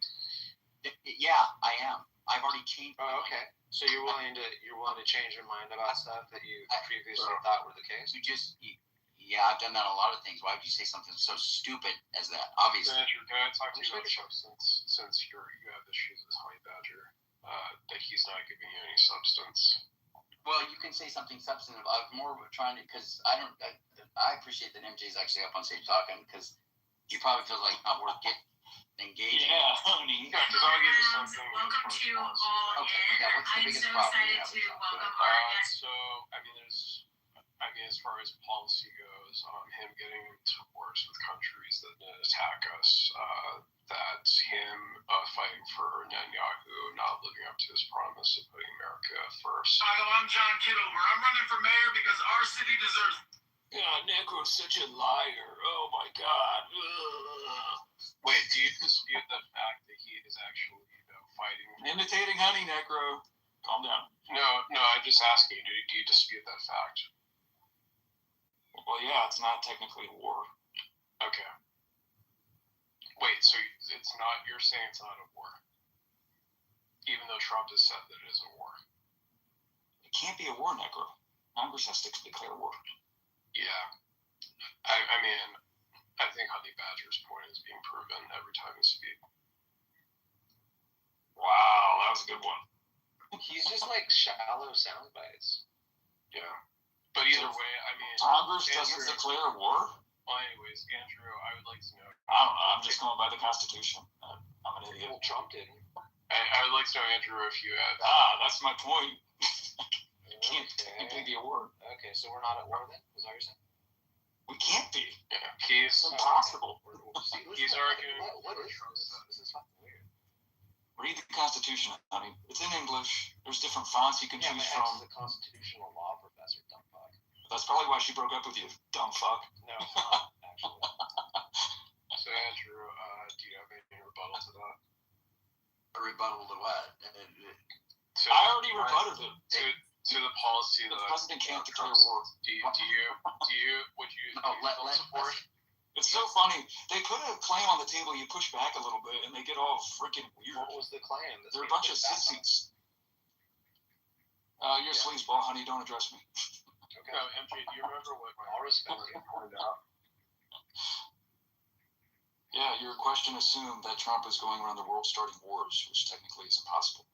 Speaker 7: Yeah, I am. I've already changed.
Speaker 4: Oh, okay. So you're willing to change your mind about stuff that you previously thought were the case?
Speaker 7: I've done that on a lot of things. Why would you say something so stupid as that? Obviously.
Speaker 6: Andrew, can I talk to you about the substance? Since you have issues with Honey Badger, that he's not giving you any substance.
Speaker 7: Well, you can say something substantive. I'm more trying to, because I appreciate that MJ's actually up on stage talking, because he probably feels like it's not worth getting engaged.
Speaker 6: Yeah, honey. Yeah, because I'll give you something.
Speaker 5: Welcome to All
Speaker 7: Okay,
Speaker 5: In.
Speaker 7: yeah, what's the
Speaker 5: I'm
Speaker 7: biggest
Speaker 5: so
Speaker 7: problem you
Speaker 5: excited
Speaker 7: have
Speaker 5: to
Speaker 7: with Trump?
Speaker 5: welcome our guest.
Speaker 6: So, as far as policy goes, him getting into wars with countries that attack us, that him fighting for Netanyahu, not living up to his promise of putting America first.
Speaker 1: Hello, I'm John Kitover
Speaker 9: for mayor because our city deserves.
Speaker 6: Yeah, Necro's such a liar. Oh my god. Ugh. Wait, do you dispute the fact that he is actually, fighting?
Speaker 9: Imitating Honey, Necro.
Speaker 6: Calm down. No, I'm just asking you, do you dispute that fact?
Speaker 9: Well, yeah, it's not technically war.
Speaker 6: Okay. Wait, so it's not, you're saying it's not a war? Even though Trump has said that it is a war.
Speaker 9: It can't be a war, Necro. Congress has to declare war.
Speaker 6: Yeah. I mean, I think Honey Badger's point is being proven every time you speak.
Speaker 9: Wow, that was a good one.
Speaker 4: He's just like shallow sound bites.
Speaker 6: Yeah. But either way, I mean...
Speaker 9: Congress doesn't declare war?
Speaker 6: Well, anyways, Andrew, I would like to know...
Speaker 9: I don't know, I'm just going by the Constitution. I'm an idiot.
Speaker 4: Well, Trump didn't.
Speaker 6: I would like to know, Andrew, if you have...
Speaker 9: That's my point. It can't technically be a war.
Speaker 4: Okay, so we're not at war then? Is that what you're saying?
Speaker 9: We can't be.
Speaker 6: Yeah, he's...
Speaker 9: It's impossible.
Speaker 6: He's arguing...
Speaker 4: What is this? This is fucking weird.
Speaker 9: Read the Constitution, honey. It's in English. There's different fonts you can choose
Speaker 4: my
Speaker 9: from.
Speaker 4: ex is a constitutional law professor, dumb fuck.
Speaker 9: That's probably why she broke up with you, dumb fuck.
Speaker 4: No, it's not, actually.
Speaker 6: So, Andrew, do you have any rebuttal to that?
Speaker 10: A rebuttal to what?
Speaker 6: So,
Speaker 9: I already rebutted it.
Speaker 6: To the policy
Speaker 9: The
Speaker 6: that...
Speaker 9: president can't declare war.
Speaker 6: would you support?
Speaker 9: It's so funny. They put a claim on the table, you push back a little bit, and they get all freaking weird.
Speaker 4: What was the claim?
Speaker 9: They're a bunch of sissies. You're a sleazeball, honey. Don't address me.
Speaker 4: Okay.
Speaker 6: No, MJ, do you remember what
Speaker 4: I'll respect you.
Speaker 6: pointed out?
Speaker 9: Yeah, your question assumed that Trump is going around the world starting wars, which technically is impossible.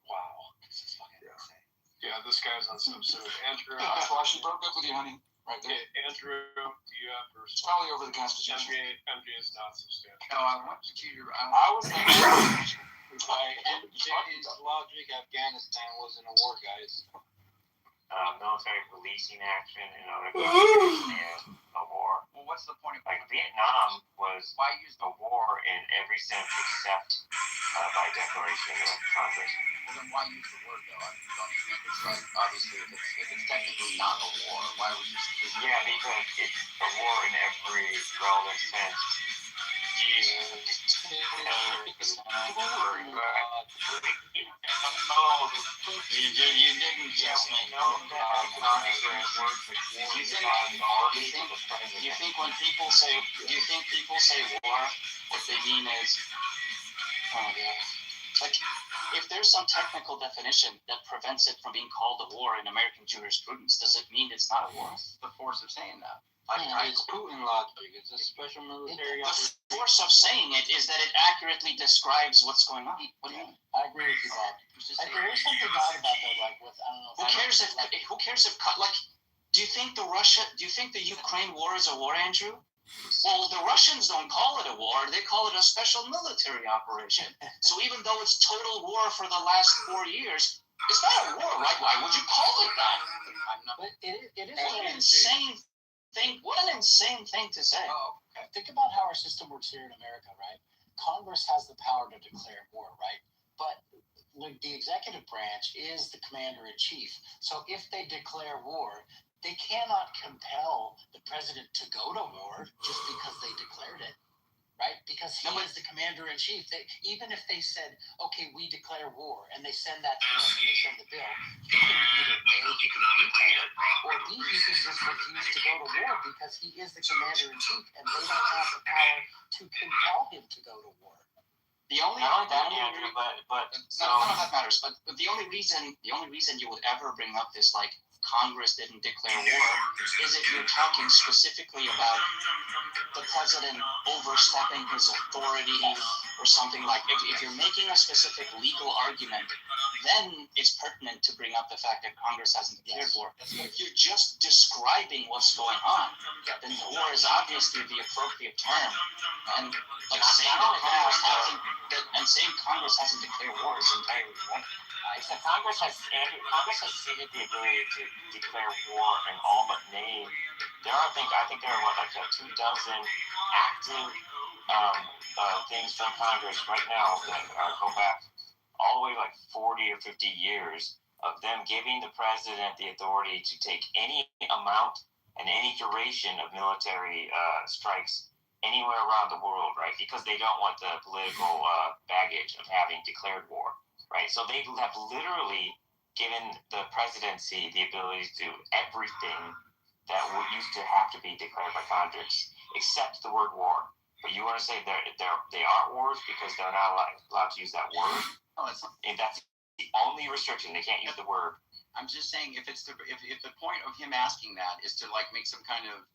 Speaker 4: Wow. This is fucking insane.
Speaker 6: Yeah, this guy's on some sort of... Andrew...
Speaker 9: That's why she broke up with you, honey. Right there.
Speaker 6: Okay, Andrew, do you have first?
Speaker 9: It's probably over the Constitution.
Speaker 6: MJ is not substantial.
Speaker 10: No, I want you to.
Speaker 9: I was thinking...
Speaker 7: By MJ's logic, Afghanistan wasn't a war, guys.
Speaker 11: Military policing action in other countries and a war.
Speaker 10: Well, what's the point of
Speaker 11: Like Vietnam was
Speaker 10: why use
Speaker 11: a war in every sense except by declaration of Congress.
Speaker 10: well then why use the word though? Don't you think it's like obviously if it's technically not a war, why would you use the
Speaker 11: Yeah, because it's a war in every relevant sense.
Speaker 9: You didn't just make
Speaker 7: You think when people say war, what they mean is, like, if there's some technical definition that prevents it from being called a war in American jurisprudence, does it mean it's not a war?
Speaker 10: the force of saying that?
Speaker 7: It's Putin logic. It's a special military operation. The force of saying it is that it accurately describes what's going on. What do you mean?
Speaker 12: I agree with you, Bob. Like, there is something odd about that, like with I don't know.
Speaker 7: Who cares if like? Do you think the Ukraine war is a war, Andrew? Well, the Russians don't call it a war; they call it a special military operation. So even though it's total war for the last 4 years, it's not a war, right? Why would you call it that?
Speaker 12: But it is
Speaker 7: What an insane thing! What an insane thing to say.
Speaker 10: Oh, okay.
Speaker 12: Think about how our system works here in America, right? Congress has the power to declare war, right? But like, the executive branch is the commander in chief. So if they declare war, they cannot compel the president to go to war just because they declared it, right? Because he is the commander in chief. Even if they said, okay, we declare war, and they send that to him and they send the bill, he can either A, he can veto it, or B, he can just refuse to go to war because he is the commander in chief, and they don't have the power to compel him to go to war.
Speaker 7: The only
Speaker 11: Not that, Andrew, but so
Speaker 7: none of that matters. But the only reason you would ever bring up this, like, Congress didn't declare war is if you're talking specifically about the president overstepping his authority or something. Like, if you're making a specific legal argument, then it's pertinent to bring up the fact that Congress hasn't declared war. If you're just describing what's going on, then war is obviously the appropriate term. And like saying Congress hasn't declared war is entirely right.
Speaker 11: so Congress has ceded the ability to declare war and all but name. I think there are like 2 dozen active things from Congress right now that go back all the way like 40 or 50 years of them giving the president the authority to take any amount and any duration of military strikes anywhere around the world, right? Because they don't want the political baggage of having declared war, right? So they have literally given the presidency the ability to do everything that used to have to be declared by Congress, except the word war. But you want to say they aren't wars because they're not allowed to use that word?
Speaker 7: No, it's not.
Speaker 11: And that's the only restriction. They can't use the word.
Speaker 7: I'm just saying if the point of him asking that is to like make some kind of,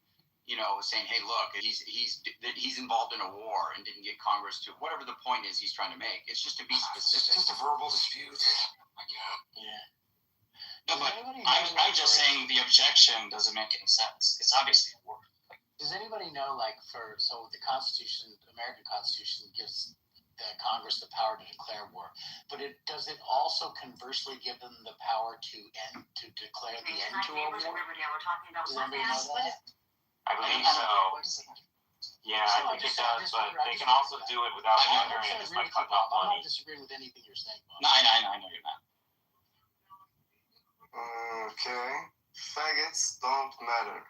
Speaker 7: you know, saying, hey, look, he's involved in a war and didn't get Congress to whatever the point is he's trying to make. It's just to be specific.
Speaker 2: It's just a verbal dispute. Oh my God.
Speaker 11: Yeah.
Speaker 2: No, but I'm just saying the objection doesn't make any sense. It's obviously a war.
Speaker 12: Does anybody know, like, so the Constitution, American Constitution gives the Congress the power to declare war, but does it also conversely give them the power to declare the end to a war? Does anybody know that?
Speaker 11: I believe so. Yeah, I think it does, but they can also do it without declaring it, just by cutting off
Speaker 12: I'm
Speaker 11: money.
Speaker 12: not disagreeing with anything you're saying, Bob.
Speaker 2: No, I know you're not.
Speaker 3: Okay. Faggots don't matter.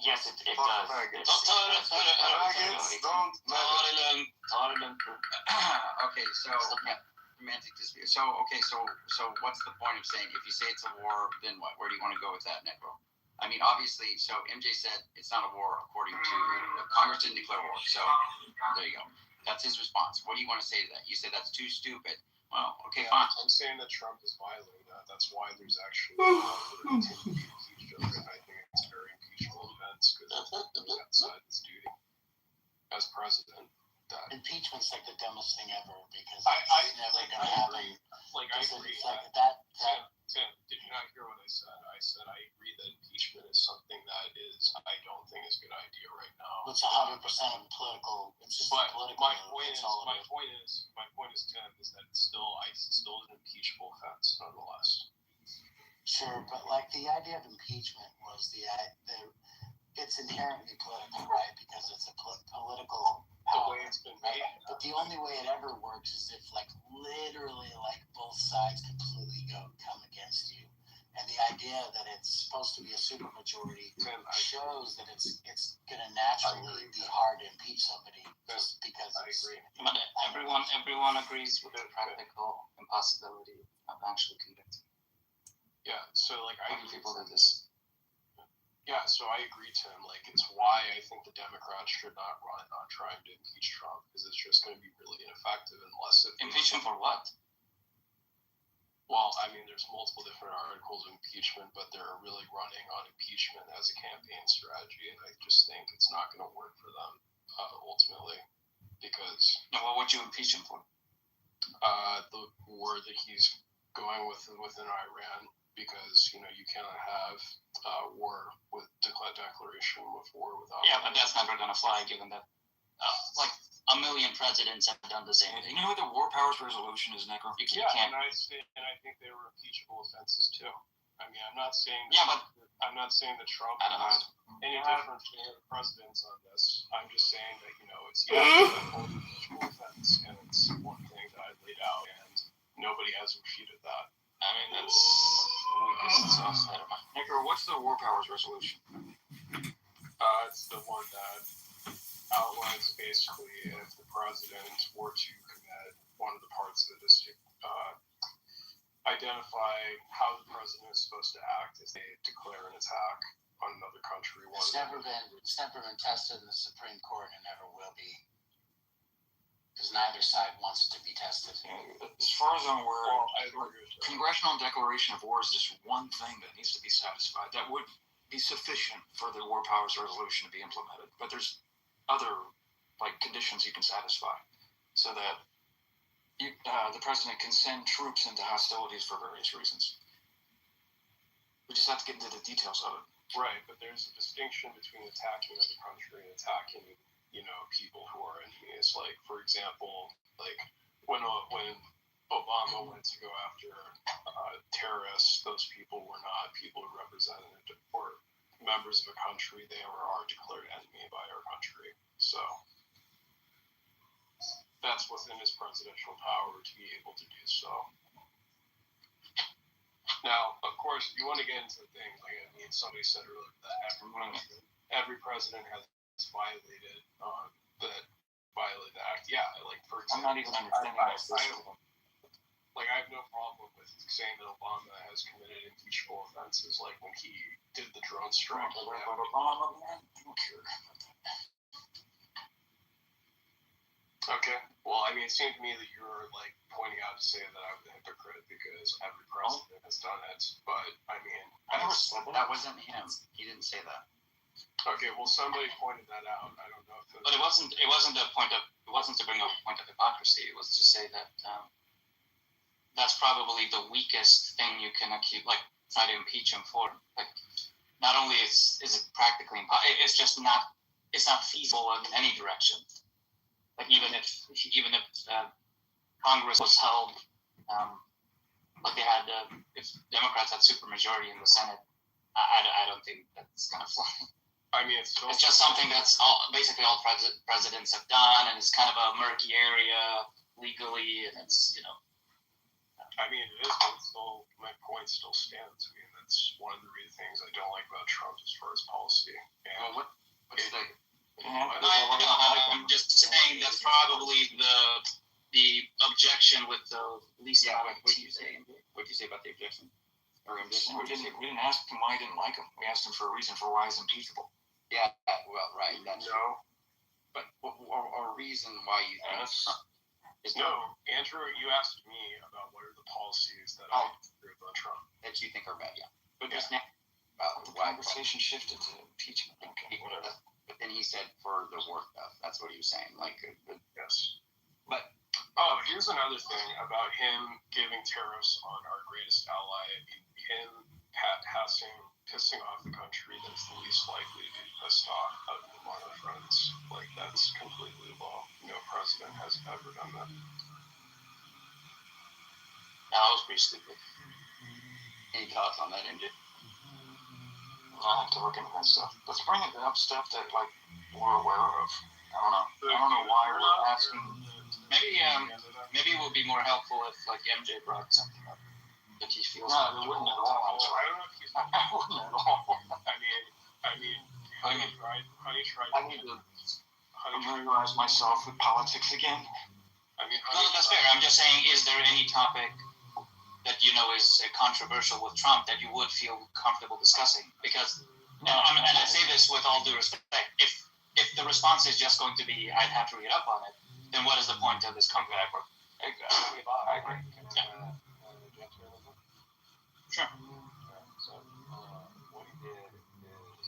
Speaker 11: Yes, it
Speaker 3: Fuck
Speaker 11: does.
Speaker 3: faggots.
Speaker 11: Faggots
Speaker 3: don't matter.
Speaker 7: Okay, so romantic dispute. So what's the point of saying if you say it's a war, then what? Where do you want to go with that, Necro? I mean, obviously, so MJ said it's not a war according to Congress didn't declare war. So there you go. That's his response. What do you want to say to that? You say that's too stupid. Well, okay, fine.
Speaker 6: I'm saying that Trump is violating that. That's why there's actually impeached over it. I think it's a very impeachable offense because outside his duty as president.
Speaker 12: Impeachment's like the dumbest thing ever because
Speaker 6: I
Speaker 12: it's never going to happen.
Speaker 6: Like, I agree.
Speaker 12: Like that.
Speaker 6: Tim, did you not hear what I said? I said I agree that impeachment is something that I don't think is a good idea right now.
Speaker 12: It's 100% of political. It's just
Speaker 6: But
Speaker 12: political.
Speaker 6: my point is, Tim, is that it's still an impeachable offense nonetheless.
Speaker 12: Sure, but like the idea of impeachment was it's inherently political, right? Because it's a political
Speaker 6: The way it's been made.
Speaker 12: But the only way it ever works is if like literally like both sides completely come against you. And the idea that it's supposed to be a supermajority shows that it's gonna naturally be hard to impeach somebody just because
Speaker 6: I agree.
Speaker 2: But everyone agrees with the practical impossibility of actually convicting.
Speaker 6: Yeah, so like
Speaker 2: How many people do this?
Speaker 6: Yeah, so I agree, Tim. Like, it's why I think the Democrats should not run on trying to impeach Trump, because it's just going to be really ineffective unless it...
Speaker 2: Impeach him for what?
Speaker 6: Well, I mean, there's multiple different articles of impeachment, but they're really running on impeachment as a campaign strategy, and I just think it's not going to work for them, ultimately, because...
Speaker 2: Now, what would you impeach him for?
Speaker 6: The war that he's going within Iran, because, you know, you cannot have war with declaration of war without...
Speaker 2: Yeah, but that's never going to fly, given that, like, a million presidents have done the same thing. You know what the War Powers Resolution is, Necro?
Speaker 6: Yeah, and I think they were impeachable offenses, too. I mean, I'm not saying that Trump is any different from the presidents on this. I'm just saying that, you know, it's an impeachable offense, and it's one thing that I laid out, and nobody has refuted that.
Speaker 2: I mean, that's the weakest sauce out of my... Necro, what's the War Powers Resolution?
Speaker 6: It's the one that outlines basically if the president were to commit, one of the parts of it is to identify how the president is supposed to act if they declare an attack on another country.
Speaker 12: It's never been tested in the Supreme Court, and it never will be. Because neither side wants it to be tested.
Speaker 2: As far as I'm aware, Congressional Declaration of War is just one thing that needs to be satisfied. That would be sufficient for the War Powers Resolution to be implemented. But there's other conditions you can satisfy so that the president can send troops into hostilities for various reasons. We just have to get into the details of it.
Speaker 6: Right, but there's a distinction between attacking another country and attacking, you know, people who are enemies. Like, for example, like when Obama went to go after terrorists, those people were not people who represented or members of a country. They are declared enemy by our country. So that's within his presidential power to be able to do so. Now, of course, if you want to get into the thing, like I mean, somebody said earlier that every president has violated the act. Yeah, like for example,
Speaker 8: I'm not even understanding this.
Speaker 6: I have no problem with saying that Obama has committed impeachable offenses, like when he did the drone strike.
Speaker 8: Obama, man, I don't care.
Speaker 6: Okay. Well, I mean, it seemed to me that you were like pointing out to say that I'm a hypocrite because every president has done it. But I mean,
Speaker 7: That wasn't him. He didn't say that.
Speaker 6: okay. Well, somebody pointed that out. I don't know if
Speaker 8: But it wasn't a point of. It wasn't to bring up a point of hypocrisy. It was to say that that's probably the weakest thing you can try to impeach him for. Like, not only is it practically impossible, it's just not. It's not feasible in any direction. Like even if Congress was held, like they had, if Democrats had supermajority in the Senate, I don't think that's gonna fly.
Speaker 6: I mean, it's
Speaker 8: just something that's basically all presidents have done, and it's kind of a murky area legally, and it's
Speaker 6: I mean, it is, but still, my point still stands. I mean, that's one of the real things I don't like about Trump as far as policy. And
Speaker 7: Well, what's the?
Speaker 8: I'm just saying that's probably the objection with the least amount of
Speaker 7: What do you say? What do you say about the objection? Or
Speaker 8: we didn't ask him why he didn't like him. We asked him for a reason for why he's impeachable.
Speaker 7: Yeah, well, right. That's
Speaker 6: no.
Speaker 7: But or reason why you think
Speaker 6: No, Andrew, you asked me about what are the policies that I approve on Trump.
Speaker 7: that you think are bad, yeah. But
Speaker 6: Yeah.
Speaker 7: just now,
Speaker 8: The conversation shifted to impeachment. Okay, whatever.
Speaker 7: But then he said for the war stuff. That's what he was saying.
Speaker 6: Yes.
Speaker 7: But
Speaker 6: here's another thing about him giving tariffs on our greatest ally. I mean, him pissing off the country that's the least likely to be pissed off out of among our friends. Like, that's completely low. No president has ever done that.
Speaker 8: That was pretty stupid.
Speaker 7: any thoughts on that, MJ?
Speaker 8: I'll have to look into that stuff. Let's bring up stuff that we're aware of. I don't know why we're asking. Maybe it would be more helpful if MJ brought something up that he feels. No, it wouldn't at all.
Speaker 6: I don't know if he's.
Speaker 8: I wouldn't at all.
Speaker 6: Honey tried.
Speaker 8: I need to familiarize myself with politics again.
Speaker 6: I mean,
Speaker 8: no, that's fair. I'm just saying, is there any topic that is controversial with Trump that you would feel comfortable discussing? Because, and I say this with all due respect, if the response is just going to be, I'd have to read up on it, then what is the point of this comeback?
Speaker 4: I agree.
Speaker 8: Sure.
Speaker 4: So, what he did is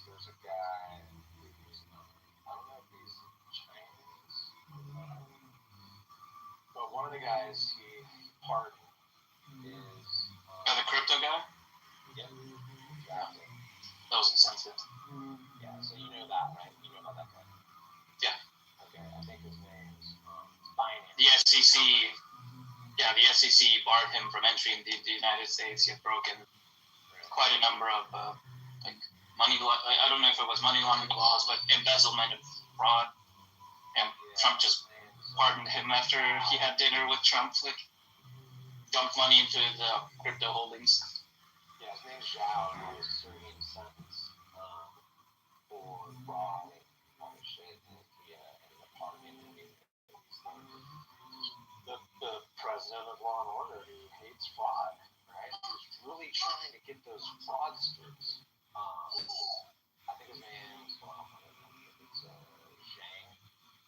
Speaker 4: there's a guy who's, I don't know if he's Chinese, but one of the guys he pardoned is...
Speaker 8: the crypto guy?
Speaker 4: Yeah, exactly.
Speaker 8: That was insensitive.
Speaker 4: Yeah, so you know that, right? You know about that guy?
Speaker 8: Yeah.
Speaker 4: Okay, I think his name's Binance.
Speaker 8: The SEC... Yeah, the SEC barred him from entry into the United States. He had broken quite a number of money law. I don't know if it was money laundering laws, but embezzlement and fraud. And Trump just pardoned him after he had dinner with Trump, dumped money into the crypto holdings.
Speaker 4: Yeah, his name's Zhao, and he was serving a sentence for fraud and other shit. And he ended up pardoning him. The president of Law and Order who hates fraud, right? Who's really trying to get those fraudsters. I think his name's Zhang.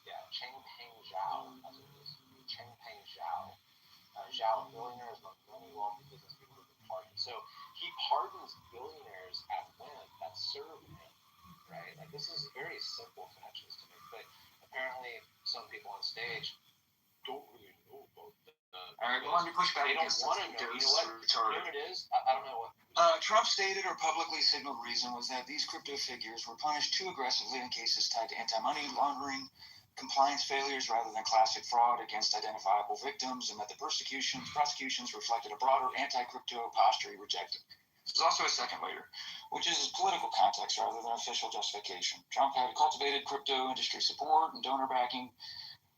Speaker 4: Yeah, Changpeng Zhao. That's what it is. Changpeng Zhao. Zhao, billionaires, money wealthy business people who've been pardoned. So he pardons billionaires at whim that serve him, right? Like, this is very simple connections to make, but apparently some people on stage don't really know about that.
Speaker 8: All right, well, let me push back.
Speaker 4: They don't want to know. You know what? You know what it is? I don't know what.
Speaker 8: Trump stated or publicly signaled reason was that these crypto figures were punished too aggressively in cases tied to anti-money laundering, compliance failures rather than classic fraud against identifiable victims, and that the prosecutions reflected a broader anti-crypto posture he rejected. There's also a second layer, which is political context rather than official justification. Trump had cultivated crypto industry support and donor backing,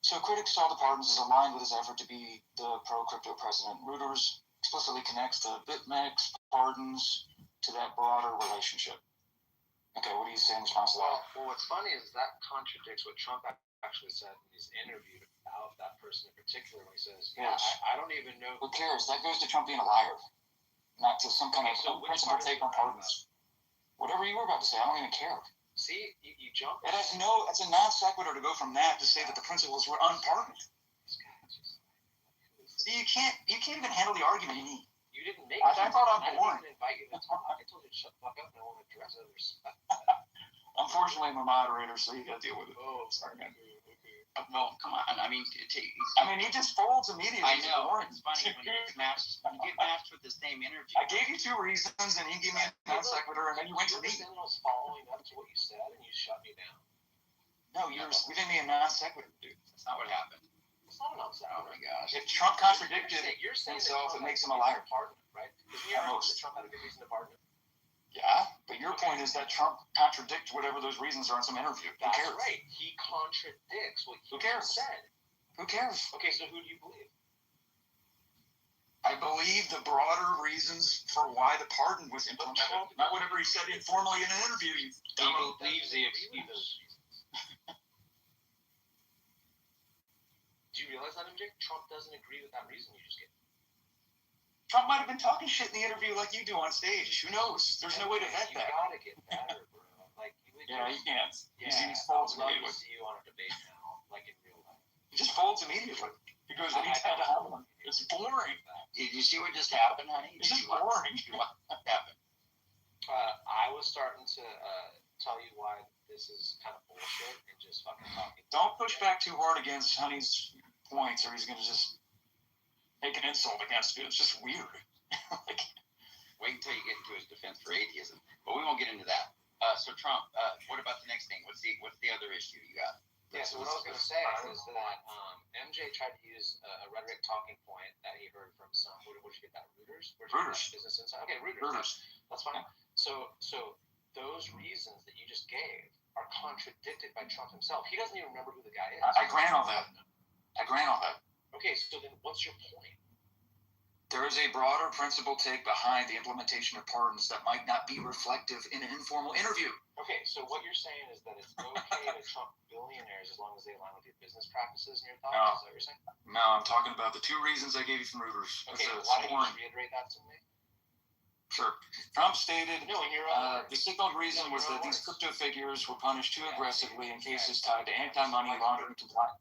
Speaker 8: so critics saw the pardons as aligned with his effort to be the pro-crypto president. Reuters explicitly connects the BitMEX
Speaker 9: pardons to that broader relationship. Okay, what do you say in response to that?
Speaker 4: Well, what's funny is that contradicts what Trump actually said in his interview about that person in particular when he says,
Speaker 9: Yes.
Speaker 4: I don't even know.
Speaker 9: Who cares? That goes to Trump being a liar, not to some kind of principle take on pardons. Whatever you were about to say, I don't even care.
Speaker 4: See, you jump.
Speaker 9: It's a non sequitur to go from that to say that the principles were unpardoned. See, you can't even handle the argument you need.
Speaker 4: You didn't make
Speaker 9: I thought I'm boring.
Speaker 4: I didn't even invite you to talk. I told you to shut the fuck up and I won't address it.
Speaker 9: Unfortunately, I'm a moderator, so you got to deal with it.
Speaker 4: Oh,
Speaker 9: sorry, man.
Speaker 7: Well, come on. I mean,
Speaker 9: he just folds immediately.
Speaker 7: I know. It's funny when you get matched with the same energy.
Speaker 9: I gave you 2 reasons, and you gave me a non sequitur, and then you went to me.
Speaker 4: I was following up to what you said, and you shut me down.
Speaker 9: No, you were giving me a non sequitur, dude.
Speaker 7: That's not what happened.
Speaker 4: It's not a non sequitur.
Speaker 7: Oh my gosh.
Speaker 9: If Trump contradicted
Speaker 4: you're saying
Speaker 9: himself, it
Speaker 4: that
Speaker 9: makes him a liar.
Speaker 4: Pardon, right? Isn't your argument that Trump had a good reason to pardon him?
Speaker 9: Yeah, but your point is that Trump contradicts whatever those reasons are in some interview. Who
Speaker 4: That's
Speaker 9: cares?
Speaker 4: right. He contradicts what he said.
Speaker 9: Who cares?
Speaker 4: Okay, so who do you believe?
Speaker 9: I believe the broader reasons for why the pardon was implemented. Not whatever he said informally in an interview.
Speaker 4: He believes the excuse. Do you realize that, MJ? Trump doesn't agree with that reason you just gave.
Speaker 9: Trump might have been talking shit in the interview like you do on stage. Who knows? There's no way to vet that.
Speaker 4: You gotta get better, bro. Like,
Speaker 9: yeah, he can't.
Speaker 4: Yeah,
Speaker 9: he folds immediately.
Speaker 4: I would love to see you on a debate now, like in real life.
Speaker 9: He just folds immediately. He goes, anytime to have one. It's boring.
Speaker 7: Did you see what just happened, honey?
Speaker 9: It's just boring.
Speaker 7: What happened?
Speaker 4: I was starting to tell you why this is kind of bullshit and just fucking talking.
Speaker 9: Don't push back too hard against Honey's points, or he's gonna just make an insult against you. It's just weird.
Speaker 7: Wait until you get into his defense for atheism, but we won't get into that. So Trump, what about the next thing? What's the other issue you got?
Speaker 4: Yeah, so what I was going to say is that MJ tried to use a rhetoric talking point that he heard from some. Where'd you get that? Reuters? Business Insider. Okay, Reuters. That's fine. So those reasons that you just gave are contradicted by Trump himself. He doesn't even remember who the guy is.
Speaker 9: I grant all that.
Speaker 4: Okay, so then what's your point?
Speaker 9: There is a broader principle take behind the implementation of pardons that might not be reflective in an informal interview.
Speaker 4: Okay, so what you're saying is that it's okay to trump billionaires as long as they align with your business practices and your thoughts?
Speaker 9: No.
Speaker 4: Is that what you're saying?
Speaker 9: No, I'm talking about the 2 reasons I gave you from Reuters.
Speaker 4: Okay, why don't you reiterate that to me?
Speaker 9: Sure. Trump stated
Speaker 4: the
Speaker 9: signaled reason was that these crypto figures were punished too aggressively in cases tied to anti-money laundering compliance.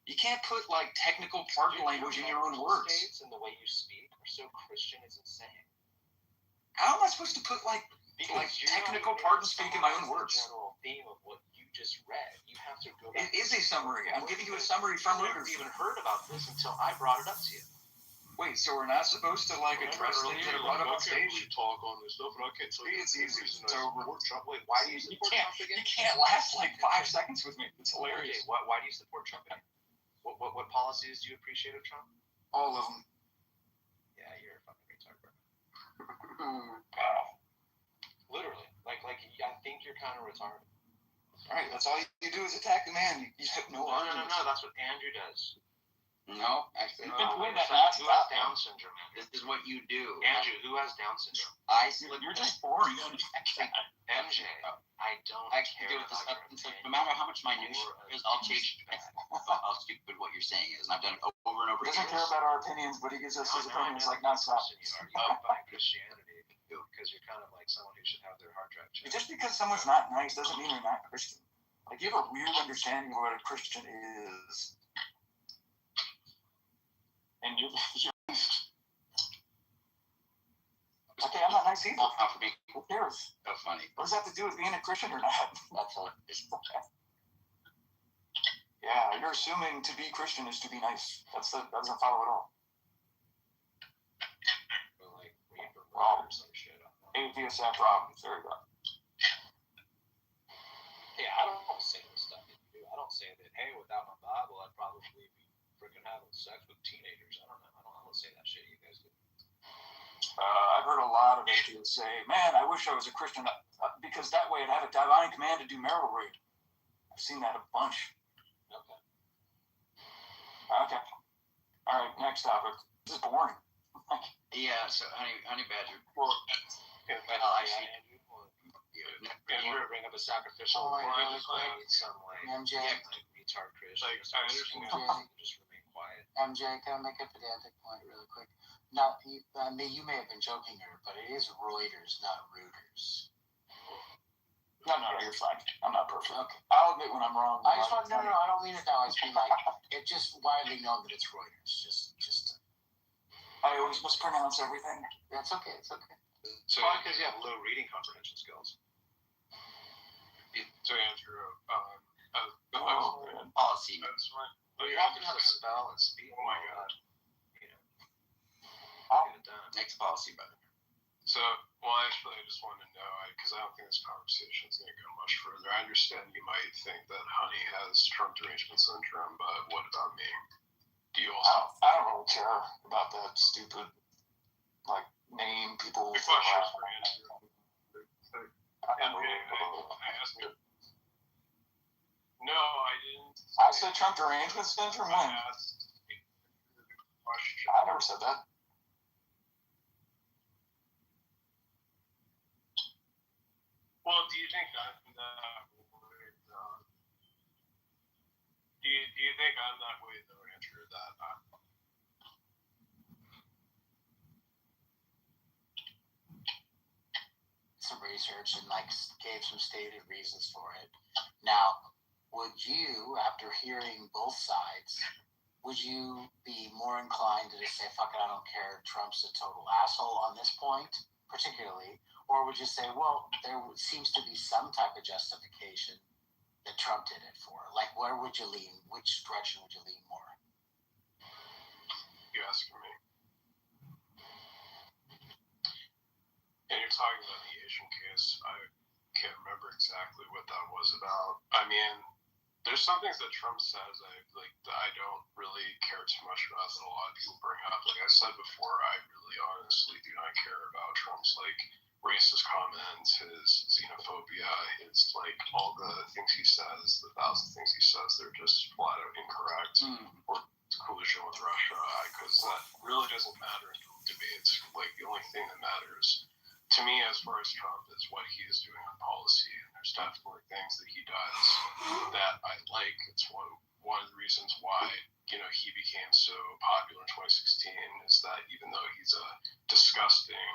Speaker 9: You can't put technical pardon language in your own words.
Speaker 4: And the way you speak are so Christian, it's insane.
Speaker 9: How am I supposed to put technical pardon speak in my own words?
Speaker 4: The general theme of what you just read. You have to go.
Speaker 9: It is a summary. I'm giving you a summary from Reuters.
Speaker 4: You haven't even heard about this until I brought it up to you.
Speaker 9: Wait, so we're not supposed to address things that are brought up on stage?
Speaker 6: We talk on this stuff, and I can't tell you.
Speaker 9: It's easy.
Speaker 6: It's over.
Speaker 4: Wait, why do you support Trump again?
Speaker 9: You can't last 5 seconds with me. It's hilarious.
Speaker 4: Okay, why do you support Trump again? What policies do you appreciate of Trump?
Speaker 9: All of them.
Speaker 4: Yeah, you're a fucking retard, bro.
Speaker 9: Wow.
Speaker 4: Literally, I think you're kind of retarded.
Speaker 9: All right, that's all you do is attack the man. You have no argument.
Speaker 4: No. That's what Andrew does.
Speaker 7: No, actually,
Speaker 9: You've been doing that
Speaker 4: Who has Down syndrome?
Speaker 7: This is what you do.
Speaker 4: Andrew, who has Down syndrome?
Speaker 9: You're just boring.
Speaker 4: MJ, I don't
Speaker 7: actually
Speaker 4: care
Speaker 7: do with this.
Speaker 4: about your
Speaker 7: No matter how much my news is, I'll change how stupid what you're saying is, and I've done it over and over.
Speaker 9: He doesn't care about our opinions, but he gives us his opinions nonstop.
Speaker 4: You define Christianity because you're kind of like someone who should have their hard drive checked.
Speaker 9: Just because someone's not nice doesn't mean they're not Christian. You have a weird understanding of what a Christian is. And you're okay, I'm not nice either.
Speaker 7: Not for me.
Speaker 9: Who cares?
Speaker 7: So funny.
Speaker 9: What does that have to do with being a Christian or not?
Speaker 7: That's hilarious.
Speaker 9: Yeah, you're assuming to be Christian is to be nice. That doesn't follow at all. Atheists have problems. There you go.
Speaker 4: Yeah, I don't say this stuff that you do. I don't say that, hey, without my Bible, I'd probably be freaking having sex with teenagers. I don't say that shit you guys do.
Speaker 9: I've heard a lot of atheists say, man, I wish I was a Christian because that way I'd have a divine command to do marital rape. I've seen that a bunch.
Speaker 4: Okay.
Speaker 9: All right, next topic. This is boring.
Speaker 7: Yeah, so honey badger.
Speaker 6: Well,
Speaker 7: I see.
Speaker 4: You were to bring up a sacrificial
Speaker 12: Oh,
Speaker 4: lamb
Speaker 12: really quick.
Speaker 4: in some way.
Speaker 12: MJ,
Speaker 4: Retard Christian.
Speaker 6: Like, I understand.
Speaker 4: Just remain quiet.
Speaker 12: MJ, can I make a pedantic point really quick? Now, you may have been joking here, but it is Reuters, not Reuters.
Speaker 8: No, you're fine. I'm not perfect.
Speaker 12: Okay.
Speaker 8: I'll admit when I'm wrong.
Speaker 12: I just want no, I don't mean it that way. I just mean like it just widely known that it's Reuters. Just.
Speaker 8: I always mispronounce everything.
Speaker 12: That's okay. It's okay.
Speaker 4: So because you have low reading comprehension skills.
Speaker 6: So Andrew,
Speaker 7: Policy.
Speaker 6: that's fine.
Speaker 4: Well, you have to know how to spell and speak.
Speaker 6: Oh my God.
Speaker 4: You know, get it done.
Speaker 7: Next policy, brother.
Speaker 6: So, well, actually, I just wanted to know, because I don't think this conversation is going to go much further. I understand you might think that Honey has Trump derangement syndrome, but what about me? Do you also?
Speaker 8: I don't really care about that stupid, like, name people.
Speaker 6: The question is for Andrew. I asked you. No, I didn't.
Speaker 8: I said Trump derangement syndrome.
Speaker 6: I
Speaker 8: When?
Speaker 6: asked the question.
Speaker 8: I never said that.
Speaker 6: Well, do you think I'm that way? Do you think I'm that way though, Andrew? That
Speaker 12: some research and gave some stated reasons for it. Now, would you, after hearing both sides, would you be more inclined to just say, fuck it, I don't care, Trump's a total asshole on this point, particularly? Or would you say, well, there seems to be some type of justification that Trump did it for? Like, where would you lean? Which direction would you lean more?
Speaker 6: you asking me? And you're talking about the Asian case. I can't remember exactly what that was about. I mean, there's some things that Trump says that I don't really care too much about that a lot of people bring up. Like I said before, I really honestly do not care about Trump's racist comments, his xenophobia, his all the things he says, the thousand things he says, they're just flat out incorrect. Or collusion with Russia, because that really doesn't matter in debates. The only thing that matters to me as far as Trump is what he is doing on policy, and there's definitely things that he does that I like. It's one of the reasons why he became so popular in 2016 is that even though he's a disgusting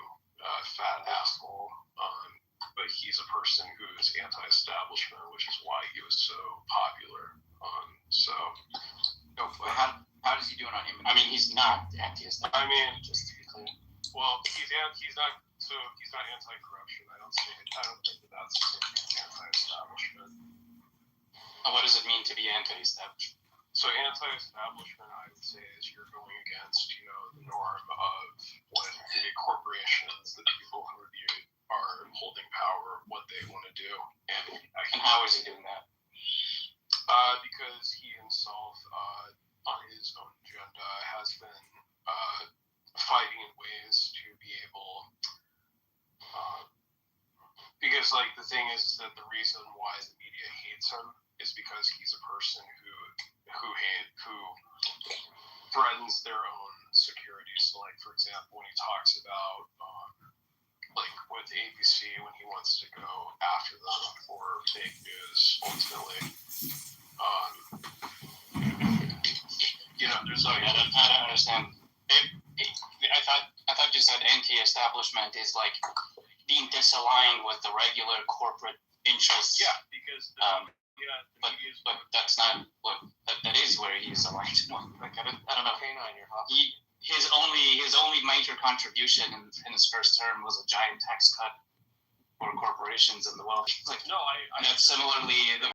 Speaker 6: fat asshole, but he's a person who is anti-establishment, which is why he was so popular.
Speaker 7: How does he do it on image?
Speaker 8: I mean, he's not anti-establishment.
Speaker 6: I mean,
Speaker 8: just to be clear.
Speaker 6: Well, he's not. So he's not anti-corruption. I don't think that's anti-establishment.
Speaker 8: What does it mean to be anti-establishment?
Speaker 6: So anti-establishment, I would say, is you're going against, the norm of when the corporations, the people who are holding power, what they want to do. And
Speaker 8: how is he doing that?
Speaker 6: Because he himself, on his own agenda, has been fighting in ways to be able. Because the thing is that the reason why the media hates him is because he's a person who threatens their own security. So, for example, when he talks about with ABC, when he wants to go after them for fake news, ultimately, there's
Speaker 8: I don't understand. I thought you said anti-establishment is being disaligned with the regular corporate interests.
Speaker 6: Yeah, because
Speaker 8: but that's not what that is where he's aligned. I don't know. His only major contribution in his first term was a giant tax cut for corporations and the wealthy.
Speaker 6: No,
Speaker 8: and that's similarly the